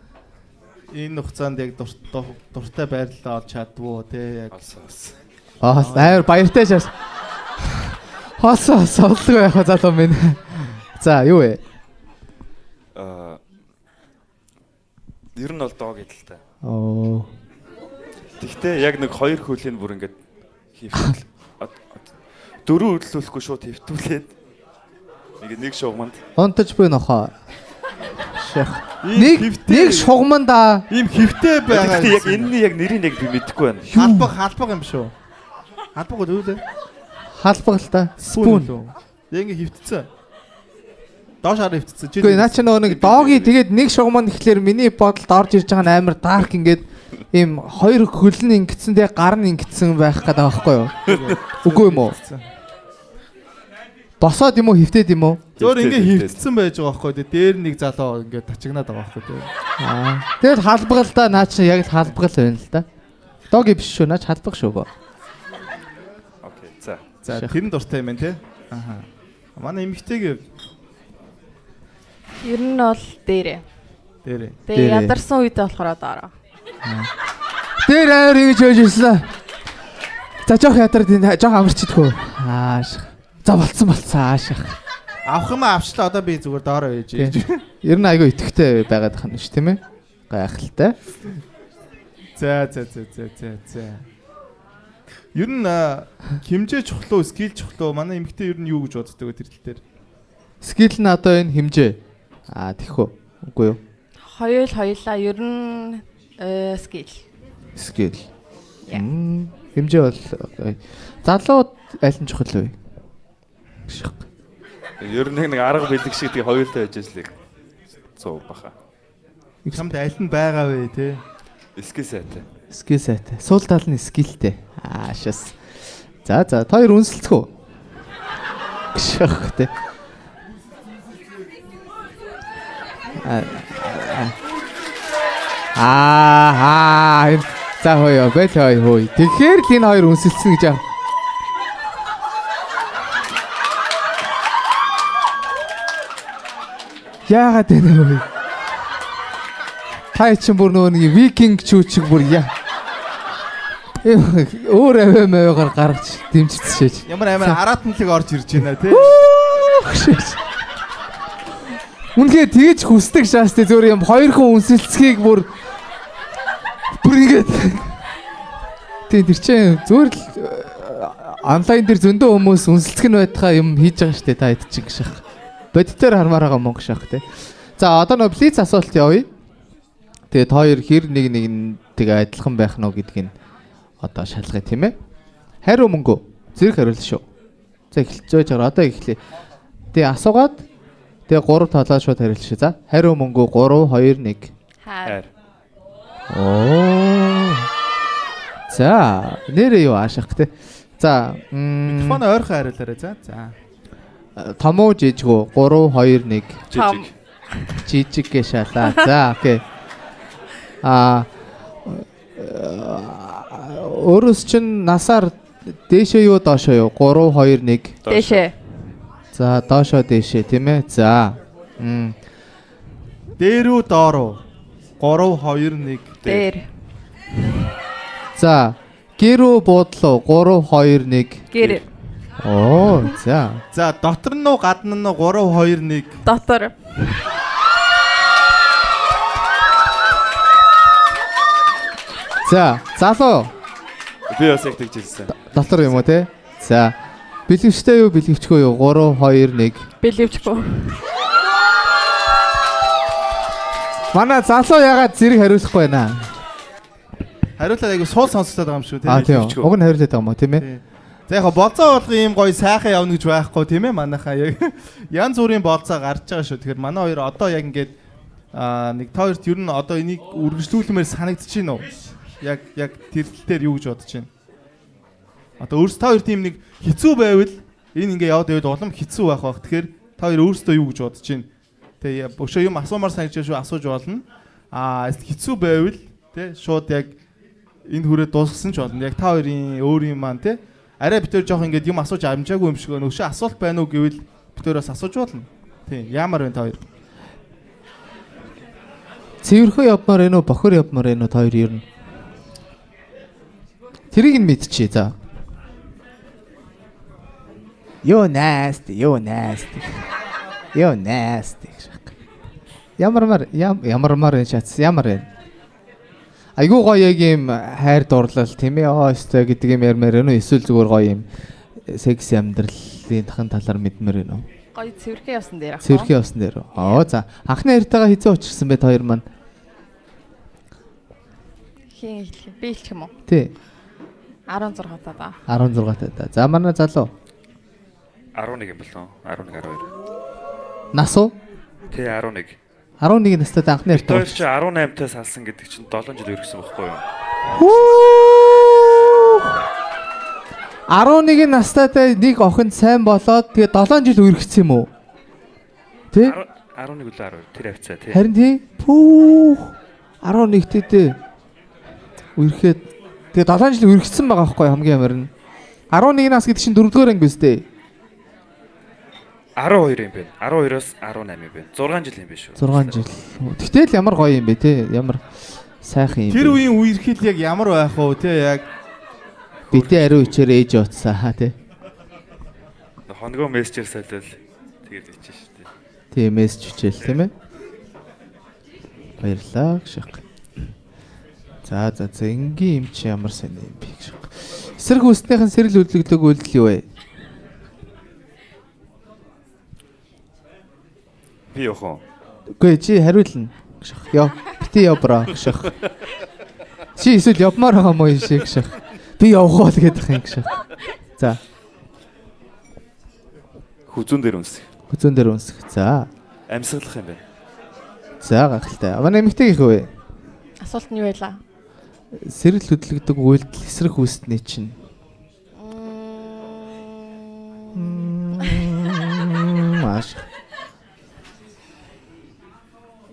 энэ хугацаанд яг дуртай байрлалаа олж чадвуу те яг. Амар баяртай шээс. Сонлог байх залуу минь. За юу вэ? Ер нь бол доо гэдэл та. Оо. Тэгтээ яг нэг хоёр хөлийг бүр ингээд хийвтэл дөрөв хөдлүүлэхгүй шууд хэвтүүлээд нэг шугамд Онтож буй нохоо. Нэг шугамда Ийм хөвтэй байгаа. яг энэний яг нэрийг яг би мэдэхгүй байна. Халбаг юм шүү. Халбаг үү лээ? халбаг л та. Спун. Яг ингэ хөвтцэн. Доош хараа хөвтцэн. Үгүй наа чи нөгөө нэг дооги тэгээд нэг шугамд ихлээр миний бодолд орж ирж байгаа нь амар дарк ингээд ийм хоёр хөл нь ингэсэн тэгээ гар нь ингэсэн байх гэдэг байхгүй юу? Үгүй юм уу? Босоод юм уу хөвтөд юм уу? Зөөр ингэ хөвтцэн байж байгаа байхгүй. Тэгээд дээр нэг залуу ингэ тачигнаад байгаа байхгүй тийм. Тэгээд халбаг л да наа чи яг л халбаг л байна л да. Дооги биш шүү наа чи халбаг шүү. Окей. За. За тэр нь дуртай юм байна те. Аха. Манай эмэгтэйг Ер нь бол дээрээ. дээрээ. Тэгээ ядарсан үедээ болохоор дараа. Дээр авир ингэж хөөж ирсэн. За жоох ядард жоох амарчдгөө. За болцсон ааших. Авах юм авчлаа одоо би зүгээр доороо ээж. Ер нь айгүй итгэвтэй байгаад байна ш тийм ээ. Гайхалтай. За. Ер нь хэмжээ чухлуу, скил чухлуу. Манай эмэгтэй ер нь юу гэж боддог вэ тэр тал дээр? Скил нь одоо энэ хэмжээ. Тэхүү. Үгүй юу? Хоёулаа ер нь скил. Скил. Хэмжээ бол залууд аль нь чухал вэ? Ер нь нэг арга бэлэг шиг тий хоёулаа байж ажлыг цоо баха. Чамд аль нь байгаа вэ те? Скил сайтай. Скил сайтай. Сул тал нь скилтэй. Шас. За хоёр үнсэлцгүү. Гшх те. За хөөе, бэл хөөе. Тэгэхээр л энэ хоёр үнсэлцэн гэж аа. Яагаад энэ вэ? Та чинь бүр нөгөө нэг викинг чүүчиг бүр яа. Өөр авээмээр гаргаж дэмжчихэж. Ямар амар аратналыг орж ирж байна те. Үнэхээр тэгэж хүсдэг шаас те зөөр юм хоёр хүн үнсэлцгийг бүр ингээд тэр чинь зөөр л онлайн дээр зөндөө хүмүүс үнсэлцэг нь байтхаа юм хийж байгаа штэ та хэд чинь гших. Бодитоор хармаар байгаа мөнгө шах те. За одоо нөө блиц асуулт явъя. Тэгээд хоёр хэр нэг тэгээ адилхан байх нь гэдгийг одоо шалгая тийм ээ. Хариу мөнгө зэрэг хариулна шүү. За эхэлж байгаа. Одоо эхлэе. Тэгээ асуугаад тэгээ 3 талаа шууд хариулна шүү. За хариу мөнгө 3 2 1. Хайр. За нэрээ юу ааших те. За Микрофон ойрхон хариулаарай за. Томоо жижигөө 3 2 1. Том. Жижиг гэшаалаа. За окей. Өөрөөс чинь насаар дээшээ юу доошоо юу 3 2 1. Дээшээ. За доошоо дээшээ тийм ээ. За. Дээрүү дооруу 3 2 1. Дээр. За гэрүү буудлуу 3 2 1. Гэр. За. За дотор нь уу гадна нь 3 2 1. Дотор. За залуу. Би бас яг тэгж хэлсэн. Дотор юм уу те? За. Бэлэвчтэй юу бэлэвчгүй юу? 3 2 1. Бэлэвчгүй. Манай залуу ягаад зэрэг хариулахгүй байна? Хариулаад айгу суул сонсогдоод байгаа юм шүү тийм. Уг нь хариулаад байгаа юм уу тийм ээ? За яг болцоо болгох юм гоё сайхан явна гэж байхгүй тийм ээ манайхаа яг янз бүрийн болцоо гарч байгаа шүү. Тэгэхээр манай хоёр одоо яг ингээд нэг та хоёрт ер нь одоо энийг үргэлжлүүлмээр санагдчихэв үү? Яг тэр тал дээр юу гэж бодож байна? Одоо өөрсдөө та хоёр тийм нэг хэцүү байвал энэ ингээ яваад байвал улам хэцүү байх бах. Тэгэхээр та хоёр өөрсдөө юу гэж бодож байна? Тэгээ бөшөө юм асуумаар санагдаж шүү асууж болно. Хэцүү байвал тий шууд яг энэ хүрээ дуусгасан ч болно. Яг та хоёрын өөрийн маань тий арай битээр жоох ингээд юм асууж амжаагүй юм шиг байна. Өшөө асуулт байна уу гэвэл битээрээс асууж болно. Тийм яамаар байна та хоёр? Цэвэрхөө явмаар байна уу, бохор явмаар байна уу та хоёр ер нь? Тэрийг нь мэдчихье за. Ёо насти. Ямармаар энэ шатс ямар вэ? Айгуу гоё яг юм хайр дурлал тийм ээ. Өстэй гэдэг юм ярмаар байна уу? Эсвэл зүгээр гоё юм секси амьдралын тахан талаар мэдмээр байна уу? Гоё цэвэрхэн явсан дээр ах. Цэвэрхэн явсан дээр. За. Анхны хайртайгаа хизээ учирсан бэ хоёр маань? Хин хэлэх. Би хэлчих юм уу? Тий. 16 таа да. 16 таа. За манай залуу 11 юм болов. 11 12. нас уу? Тий 11. 11 настай анхны Тэр хайртай. чи 18 таас салсан гэдэг чинь 7 жил өргөсөн байхгүй юу? 11 настайтай нэг охин сайн болоод тэгээ 7 жил үргэцсэн юм уу? Тэ? 11 үл 12 тэр хавцаа тий. Харин тий. Пүү 11-тэй дээ. Үргэхэд тэгээ 7 жил үргэцсэн байгаа байхгүй хамгийн амар нь. 11 нас гэдэг чинь 4-р анги биз дээ. 12 юм байна. 12-оос 18 юм байна. 6 жил юм биш үү? 6 жил. Тэгтэл ямар гоё юм бэ те? Ямар сайхан юм. Тэр үеийн үерхэл яг ямар байх вэ те яг битээ ариу ичээр ээж утсаа те. Хонгоо мессежээр солиол тэгээд ичэн шүү дээ. Тийм мессеж хичээл тийм ээ. Баярлалаа гэх. За энгийн юм чи ямар сайн юм бэ гэх. Эсрэг хүснийхэн сэрэл хөдлөгдөг үйлдэл юу вэ? Би явах уу? Үгүй чи хариулна. Яа. Битээ яв бра гэх. Чи эсвэл явмаар байгаа мó шиг гэх. Би явах уу гэдэг юм гэх. За. Хүзүүн дээр үнсэх. Хүзүүн дээр үнсэх. За. Амьсгалах юм байна. За гахалтай. Манай эмэгтэй гэх вэ? Асуулт нь юу байлаа? Сэрэл хөдлөгдөг үйлдэл эсрэг хүснээ чинь. Маш.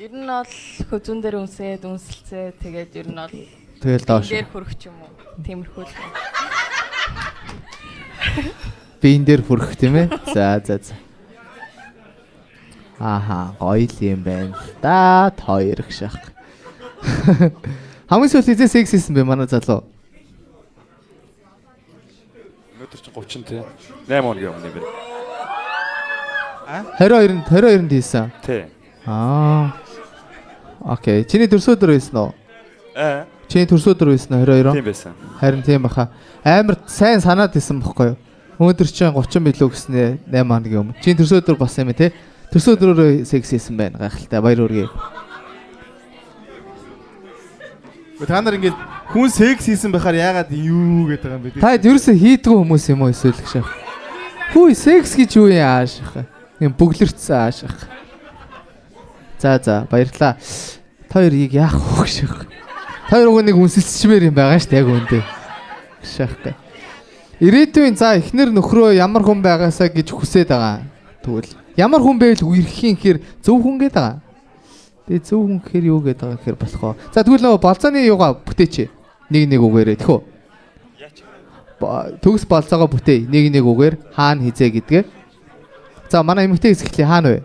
Ер нь бол хөзүүн дээр үнсээд үнсэлцээ тэгээд ер нь бол Тэгэл доош. дээр хүрэх ч юм уу. Тиймэрхүү л. Биен дээр хүрэх тийм ээ. За. Ааха, гоё юм байна л да. Хоёр их шах. Хамгийн сүүл хизээ секс хийсэн бэ манай залуу? Өнөөдөр чинь 30 тий. 8 хоногийн өмнө юм байна. 22-нд хийсэн. Тий. Окей. Чиний төрс өдөр байсан уу? Чиний төрс өдөр байсан уу 22-оо? Тийм байсан. Харин тийм баха. Амар сайн санаад исэн бохгүй юу? Өнөөдөр чинь 30 билүү гэснээр 8 хоногийн өмнө. Чиний төрс өдөр бас юм тий? Төрс өдрөөр секс хийсэн байна. Гайхалтай. Баяр хүргэе. та нар ингээд хүн секс хийсэн байхаар яагаад юу гэдэг юм бэ? Та ерөөсөө хийдгүү хүмүүс юм уу эсвэл гэж. Хүй секс гэж юу юм ааших. Юм бүглэрцсэн ааших. За баярлаа. Та хоёрыг яах вэ гэж. Та хоёр уг нэг үнсэлцчмээр юм байгаа шүү дээ яг үүндээ. Шахах. Ирээдүйн за эхнэр нөхрөө ямар хүн байгаасаа гэж хүсээд байгаа. Тэгвэл ямар хүн байвал үерхийн гэхээр зөв хүн гэдэг байгаа. Тэгээ зөв хүн гэхээр юу гэдэг байгаа гэхээр болох уу. За тэгвэл нөгөө болцооны юугаа бүтээч. Нэг үгээрээ тэхүү. Төгс болцоогоо бүтээе. Нэг үгээр хаана хизээ гэдгээ. За манай эмэгтэй хэсэгтлээ хаана вэ?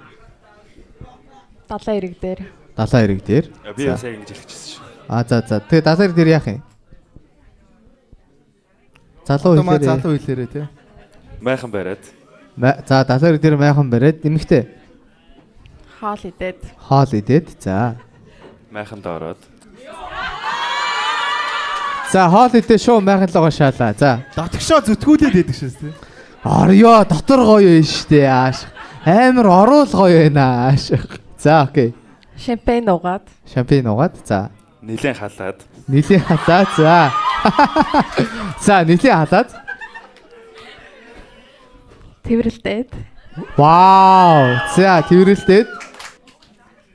Далайн ирэг дээр. Далайн ирэг дээр. Би яг ингэж хэлчихсэн шүү. За. Тэгээ далайн ирэг дээр яах юм? Залуу хэлээрээ тий. Майхан бариад. За далайн ирэг дээр майхан бариад эмэгтэй. Хоол идээд. За. Майханд ороод. За хоол идээ шуу майхан логоо шаалаа. За. Дотгошоо зүтгүүлээд байдаг шээс тий. Орё дотор гоё юм штэ ааш. Амар оруул гоё байна ааш. За окей. Шампань уугаад. За. Нилээн халаад. За. За нилээн халаад. Тэврэлдээд. Вау. За тэврэлдээд.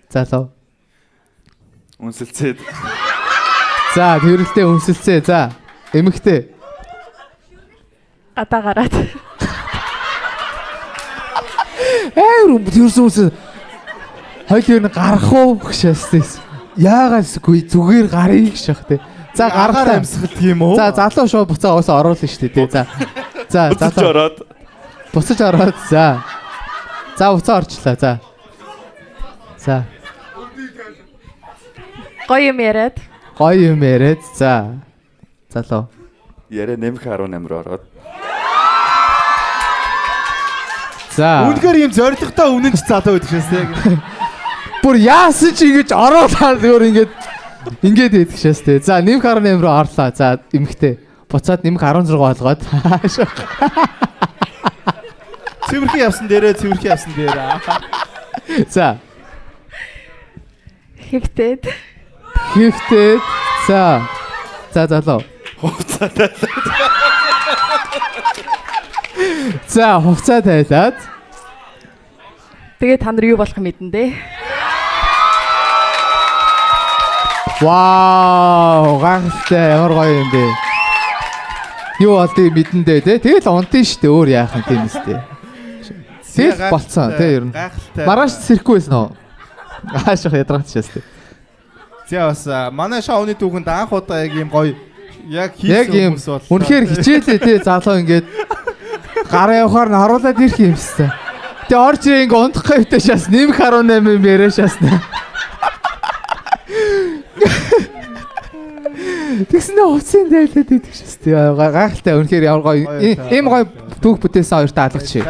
Залуу. Үнсэлцээд. За тэврэлдээ үнсэлцээ. За эмэгтэй. Гадаа гараад. Тэрсэн хоёул нь гарах уу гэшээс. Яагаасгүй зүгээр гарыг шах те. За гаргаар амьсгал тийм үү? За залуу шоу буцаа уусаа оруулна шүү дээ те. За залуу. Буцаж ороод. За буцаа орчлаа. За. Гоё юм яриад. За. Залуу. Ярэ нэмэх 18 руу ороод. За. Үнэхээр юм зоригтой үнэнч залуу байдаг шээс тий. Бүр яасан ч ингэж ороолаа зүгээр ингээд идэх шээс тээ. За нэмэх 18 руу орлоо. За эмхтэй. Буцаад нэмэх 16 болгоод. Цэвэрхэн явсан дээрээ. За. Хэвтээд. За. За залуу. За хувцас тайлаад. Тэгээ та нар юу болох мэдэн дээ. Вау, гайхалтай ямар гоё юм бэ. Юу болдгийг мэдэн дээ те. Тэгэл унтын штэ өөр яах юм тийм үстэй. Тэгэл болцсон те ер нь. Маргааш цирк байсан уу? Ааших ядрагч шээстэй. За бас манай шоуны түүхэнд анх удаа яг юм гоё яг яг хийсэн юм хүмүүс бол. үнэхээр хичээлээ те залуу ингээд гараа явахаар нь харуулад ирэх юм шээ. Тэгээ орж ирээ ингээ унтах хэвтэй шаас нэмэх 18 юм яриа шаасна. Тэгснэ хувцсын дайлаад идэх шээс. Гайхалтай үнэхээр ямар гоё ийм гоё түүх бүтээсэн хоёртаа алгач шээ.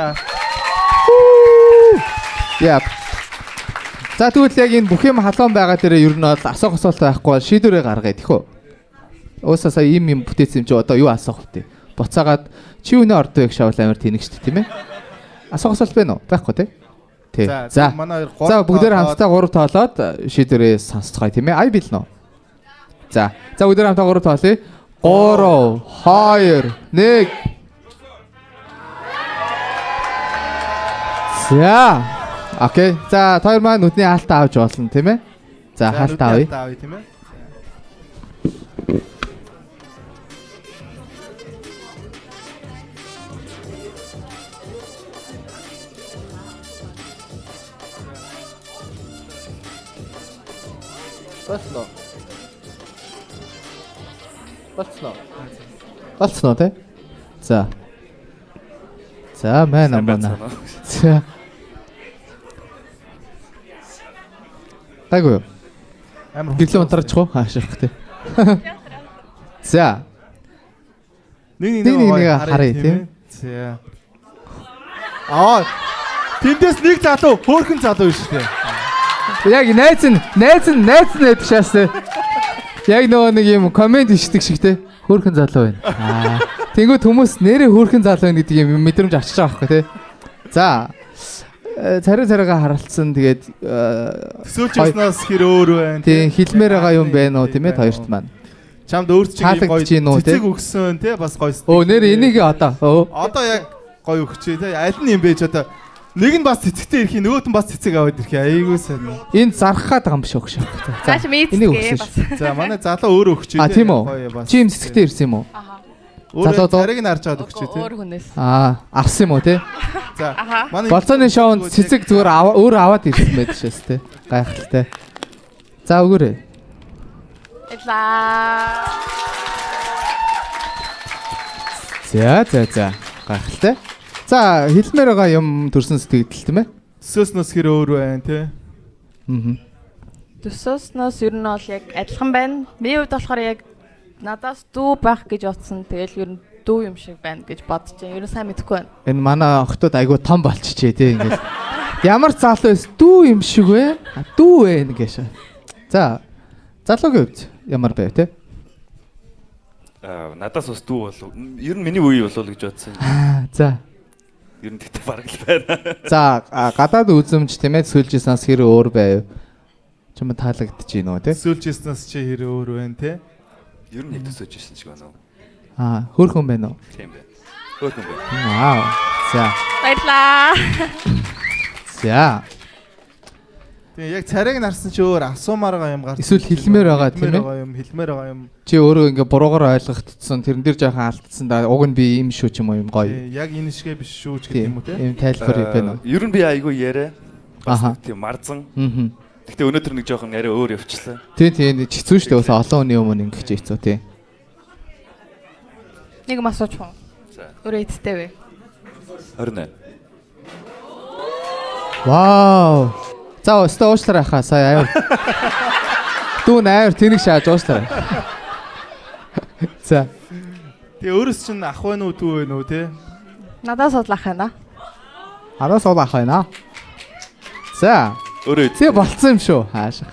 Яа. За тэгвэл яг энэ бүх юм халуун байгаа дээрээ ер нь бол асуух асуулт байхгүй бол шийдвэрээ гаргая тэхөө. Уусаа сая ийм бүтээсэн юм чи одоо юу асуух вэ? Буцаагаад чи үнэ ордоо яг шавал амар тэнэг шүү дээ тийм ээ. Асуух асуулт байна уу? Байхгүй тий. За манай За бүгдээр хамтдаа 3 тоолоод шийдвэрээ сонсцгоё тийм ээ. Ай билнэ үү? За бүгдээр хамтдаа 3 тоолъё. 3 2 1 За. Окей. За хоёр маань нүдний хаалтаа авч болно тийм ээ. За хаалтаа авъя. Тийм ээ. Болцсон уу те? За. За манай. За. Гайгүй. Амар гэрлээ унтарчих уу? Хаашаах те. За. Нэг харъя тийм. За. Тэндээс нэг залуу хөөрхөн залуу шүү дээ. Яг найз нь найд шаас те. Яг нөгөө нэг юм комент ишдэг шиг те. Хөөрхөн залуу байна. Тэнгүүд хүмүүс нэрээ хөөрхөн залуу байна гэдэг юм мэдрэмж авчиж байгаа байхгүй те. За. Царайгаа харалцсан тэгээд Төсөөлж яснаас хэр өөр байна. Тийм хэлмээр байгаа юм байна уу тийм ээ хоёрт маань. Чамд өөр чиг гоё цэцэг өгсөн те бас гоё. Нэр энийг одоо яг гоё өгчээ те. Аль нь юм бэ ч одоо нэг нь бас цэцэгтэй ирэх, нөгөөт нь бас цэцэг аваад ирэх. Айгуу сайн. Энэ зарах гад байгаа юм биш өгш. Зааш мэдээ бас. За манай залуу өөрөө өгчээ те. Тийм үү? Чи юм цэцэгтэй ирсэн юм уу? Залуу царайг нь харж аваад өгчээ те. Өөр хүнээс. Авсан юм уу те? За манай болцооны шоунд цэцэг зүгээр өөр аваад ирсэн байдаг шээс те. Гайхалтай. За өгөөрэй. За. Гайхалтай. За хэлмээр байгаа юм төрсөн сэтгэл тийм ээ. Төсөөснөөс хэр өөр байна те. Төсөөснөөс ер нь бол яг адилхан байна. Миний хувьд болохоор яг надаас дүү байх гэж бодсон. Тэгэл ер нь дүү юм шиг байна гэж бодож байна. Ер нь сайн мэдэхгүй байна. Энэ манай охтууд айгуу том болчихжээ те ингээд. Ямар залуу эс дүү юм шиг вэ? Дүү вэ гэж. За залуугийн хувьд ямар байв те? Надаас бас дүү болов. Ер нь миний үе болов гэж бодсон. За. Ер нь тэгтээ бараг л байна. За гадаад үзэмж тийм ээ сүүлжсэнээс хэр өөр байв? Чамд таалагдчих гин үү те? Сүүлжсэнээс чи хэр өөр байна те? Ер нь яг төсөөж ирсэн ч байна уу? Хөөрхөн байна уу? Тийм байна. Хөөрхөн байна. Вау. За. Баярлаа. За. Тэгээ яг царайг нарсан чи өөр асуумаар байгаа юм гарч. Эсвэл хэлмээр байгаа тийм ээ? Хэлмээр байгаа юм. Чи өөрөө ингээ буруугаар ойлгогдсон тэрэн дээр жоохон алдсан да уг нь би юм шүү ч юм уу юм гоё. Яг энэ шигэ биш шүү ч гэх юм уу те. Ийм тайлбар байна уу? Ер нь би айгүй яриа. Бас тийм марзан. Гэтэ өнөөдөр нэг жоохон арай өөр явчлаа. Тийм хэцүү шүү дээ. Бас олон хүний өмнө ингээ хэцүү тийм. Нэг юм асууч уу? За. Өөрөө эдтэй вэ? 28. Вау. За өстө уучлаарай хаа сая аяар. Дүүн аяар тэнэг шааж уучлаарай. За. Тэгээ өөрөөс чинь ах вэ нү дүү вэ нү те? Надаас бол ах байна. Надаас бол ах байна. За. Өөрөө Тэгээ болцсон юм шүү. Хаашаа.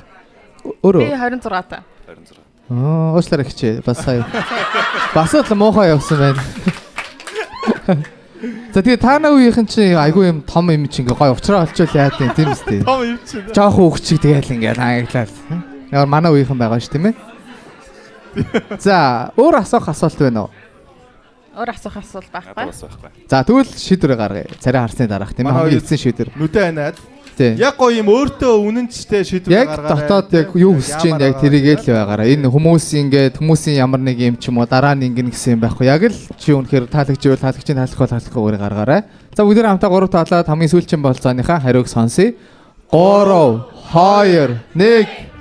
Өөрөө. Би 26 та. 26. Уучлаарай хичээ. Бас сая. Бас л муухай явсан байна. За тэгээ таана үеийнхэн чи айгүй юм том юм чи ингээ гой уучраа олчвол яад юм тийм үстэй. Том юм чи. Жоох хүүхчиг тэгээл ингээ хааглаад. Ямар манай үеийнхэн байгаа ш тийм ээ. За өөр асуух асуулт байна уу? Өөр асуух асуулт байхгүй. Бас байхгүй. За тэгвэл шийдвэрээ гаргая. Царай харсны дараах тийм ээ. Хамгийн эцсийн шийдвэр. Нүдэ анаад. Тийм. Яг гоё юм өөртөө үнэнчтэй шийдвэр гаргаарай. Яг дотоод яг юу хүсэж ийн яг тэрийгээ л байгаараа. Энэ хүмүүсийн ямар нэг юм ч юм уу дараа нь ингэн гэсэн юм байхгүй. Яг л чи үнэхээр таалагчвал таалагчийн таалахгүй өөрийг гаргаарай. За бүгд хамтаа 3 талаад хамгийн сүүлчийн болцооныхаа хариуг сонсъё. 3 2 1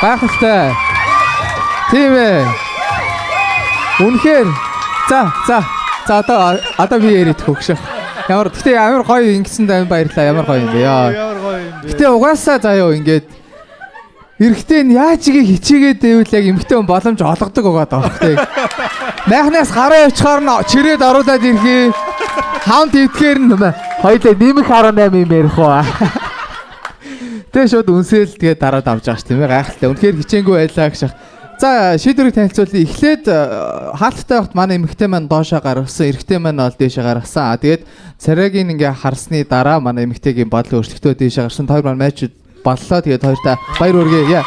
Бахалтай. Тийм ээ. Үнэхээр за одоо би яриад хөгшөх. Гэтээ амар гоё ингэсэн даа баярлаа. Ямар гоё юм бэ яа. Ямар гоё юм бэ. Гэтээ угаасаа заяа ингээд эрэгтэй нь яаж игээ хичээгээд байвал яг эмэгтэй хүн боломж олгодог байгаа даа. Майхнаас гараа явчихаар нь чирээд оруулаад ирэхээ. Хаунд ивдэхээр нь хоёулаа нэмэх 18 юм ярих уу. Тэгээ шууд үнсээл тэгээ дараад авч байгаа ш тийм ээ гайхалтай. Үнэхээр хичээнгүй байлаа гэж. За шийдвэрийг танилцуулъя. Эхлээд хаалттай багт манай эмэгтэй маань доошоо гаргасан, эрэгтэй маань бол дээшээ гаргасан. Тэгээд царайгийн ингээ харсны дараа манай эмэгтэйгийн бодлого өөрчлөлтөө дээшээ гарсан. Хоёр маань матч боллоо. Тэгээд хоёртаа баяр хүргэе.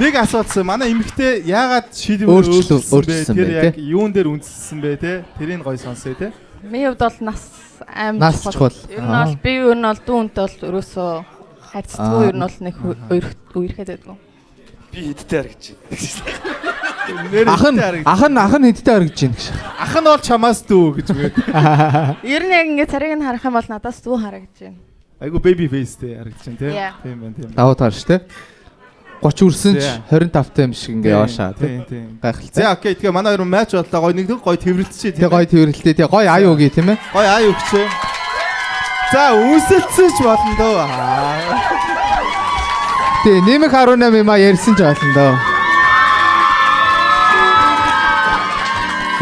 Нэг асуусан. Манай эмэгтэй яагаад шийдвэр өөрчлөлсөн бэ? Тэр яг юун дээр үндэслсэн бэ те? Тэрийг гоё сонсъё те. Миний хувьд бол нас Нас чухал. Ер нь бол би ер нь бол дүүнтэй бол өрөөсөө хайцдаггүй ер нь бол нэг үерхэд байдгүй. Би хэдтэй харагч байна. Ах нь хэдтэй харагч байна гэж. Ах нь бол чамаас дүү гэж үгээд. Ер нь яг ингээ царайг нь харах юм бол надаас дүү харагдаж байна. Айгу baby face те харагдаж байна те. Yeah. Тийм байна тийм. Давуу таар ш те. 30 үрсэн ч 25 таа юм шиг ингээ яашаа тийм. Гайхалтай. За окей тэгээ манай хоёр матч боллоо гоё нэг гоё тэрвэрлэлчээ тийм. Гоё тэрвэрлэлтэй тийм гоё аяа өгье тийм ээ. Гоё аяа өгчээ. За үнсэлцэж болно дөө. Тийм нэмэх 18 юм а ярьсан ч болно дөө.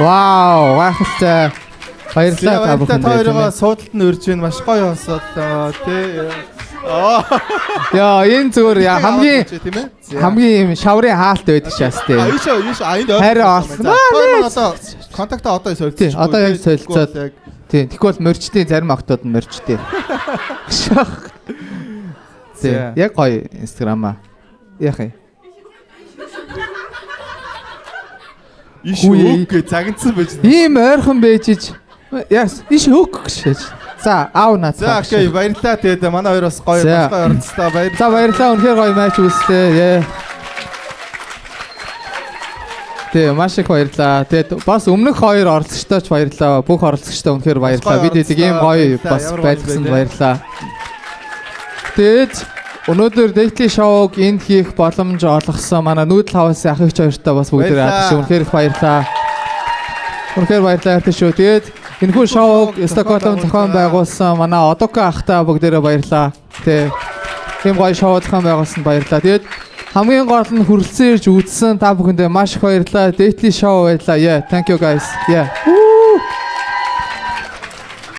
Вау, гайхалтай. Баярлалаа та бүхэнд. Та хоёроо суудалд нь өрж байна. Маш гоё онцолоо тий. Яа, энэ зүгээр хамгийн юм шаврын хаалт байдаг шээс тий. Энд хайр олсон. Одоо контактаа одоо солилцсон. Тий, одоо яг солилцоод. Тий, тэгвэл моржтын зарим октод нь моржтэй. Тий, яг гоё инстаграмаа. Яах юм? Иш өг гэж загнацсан байж. Ийм ойрхон бэжж. Яс, иш өг гэж. За, аав наа. За, окей, баярлалаа. Тэгээд манай хоёр бас гоё оролцлоо. Баярлалаа. За, баярлалаа. Үнэхээр гоё матч үзлээ. Тэгээ маш их баярлалаа. Тэгээд бас өмнөх хоёр оролцогчдооч баярлалаа. Бүх оролцогчдоо үнэхээр баярлалаа. Бид эдэг ийм гоё бас байлгасанд баярлалаа. Тэгээд өнөөдөр Daily Show-г энд хийх боломж олгосон манай Noodle House-ийн ах эгч хоёртаа бас бүгдээ хаташ үнэхээр их баярлалаа. Үнэхээр баярлалаа шүү. Тэгээд энэхүү шоуг Стокгольм зохион байгуулсан манай Одока ахтай бүгдээрээ баярлалаа. Тэгээ ийм гоё шоу зохион байгуулсанд баярлалаа. Тэгээд хамгийн гол нь хүрэлцэн ирж үзсэн та бүхэндээ маш их баярлалаа. Daily Show баярлалаа. Yeah, thank you guys. Yeah.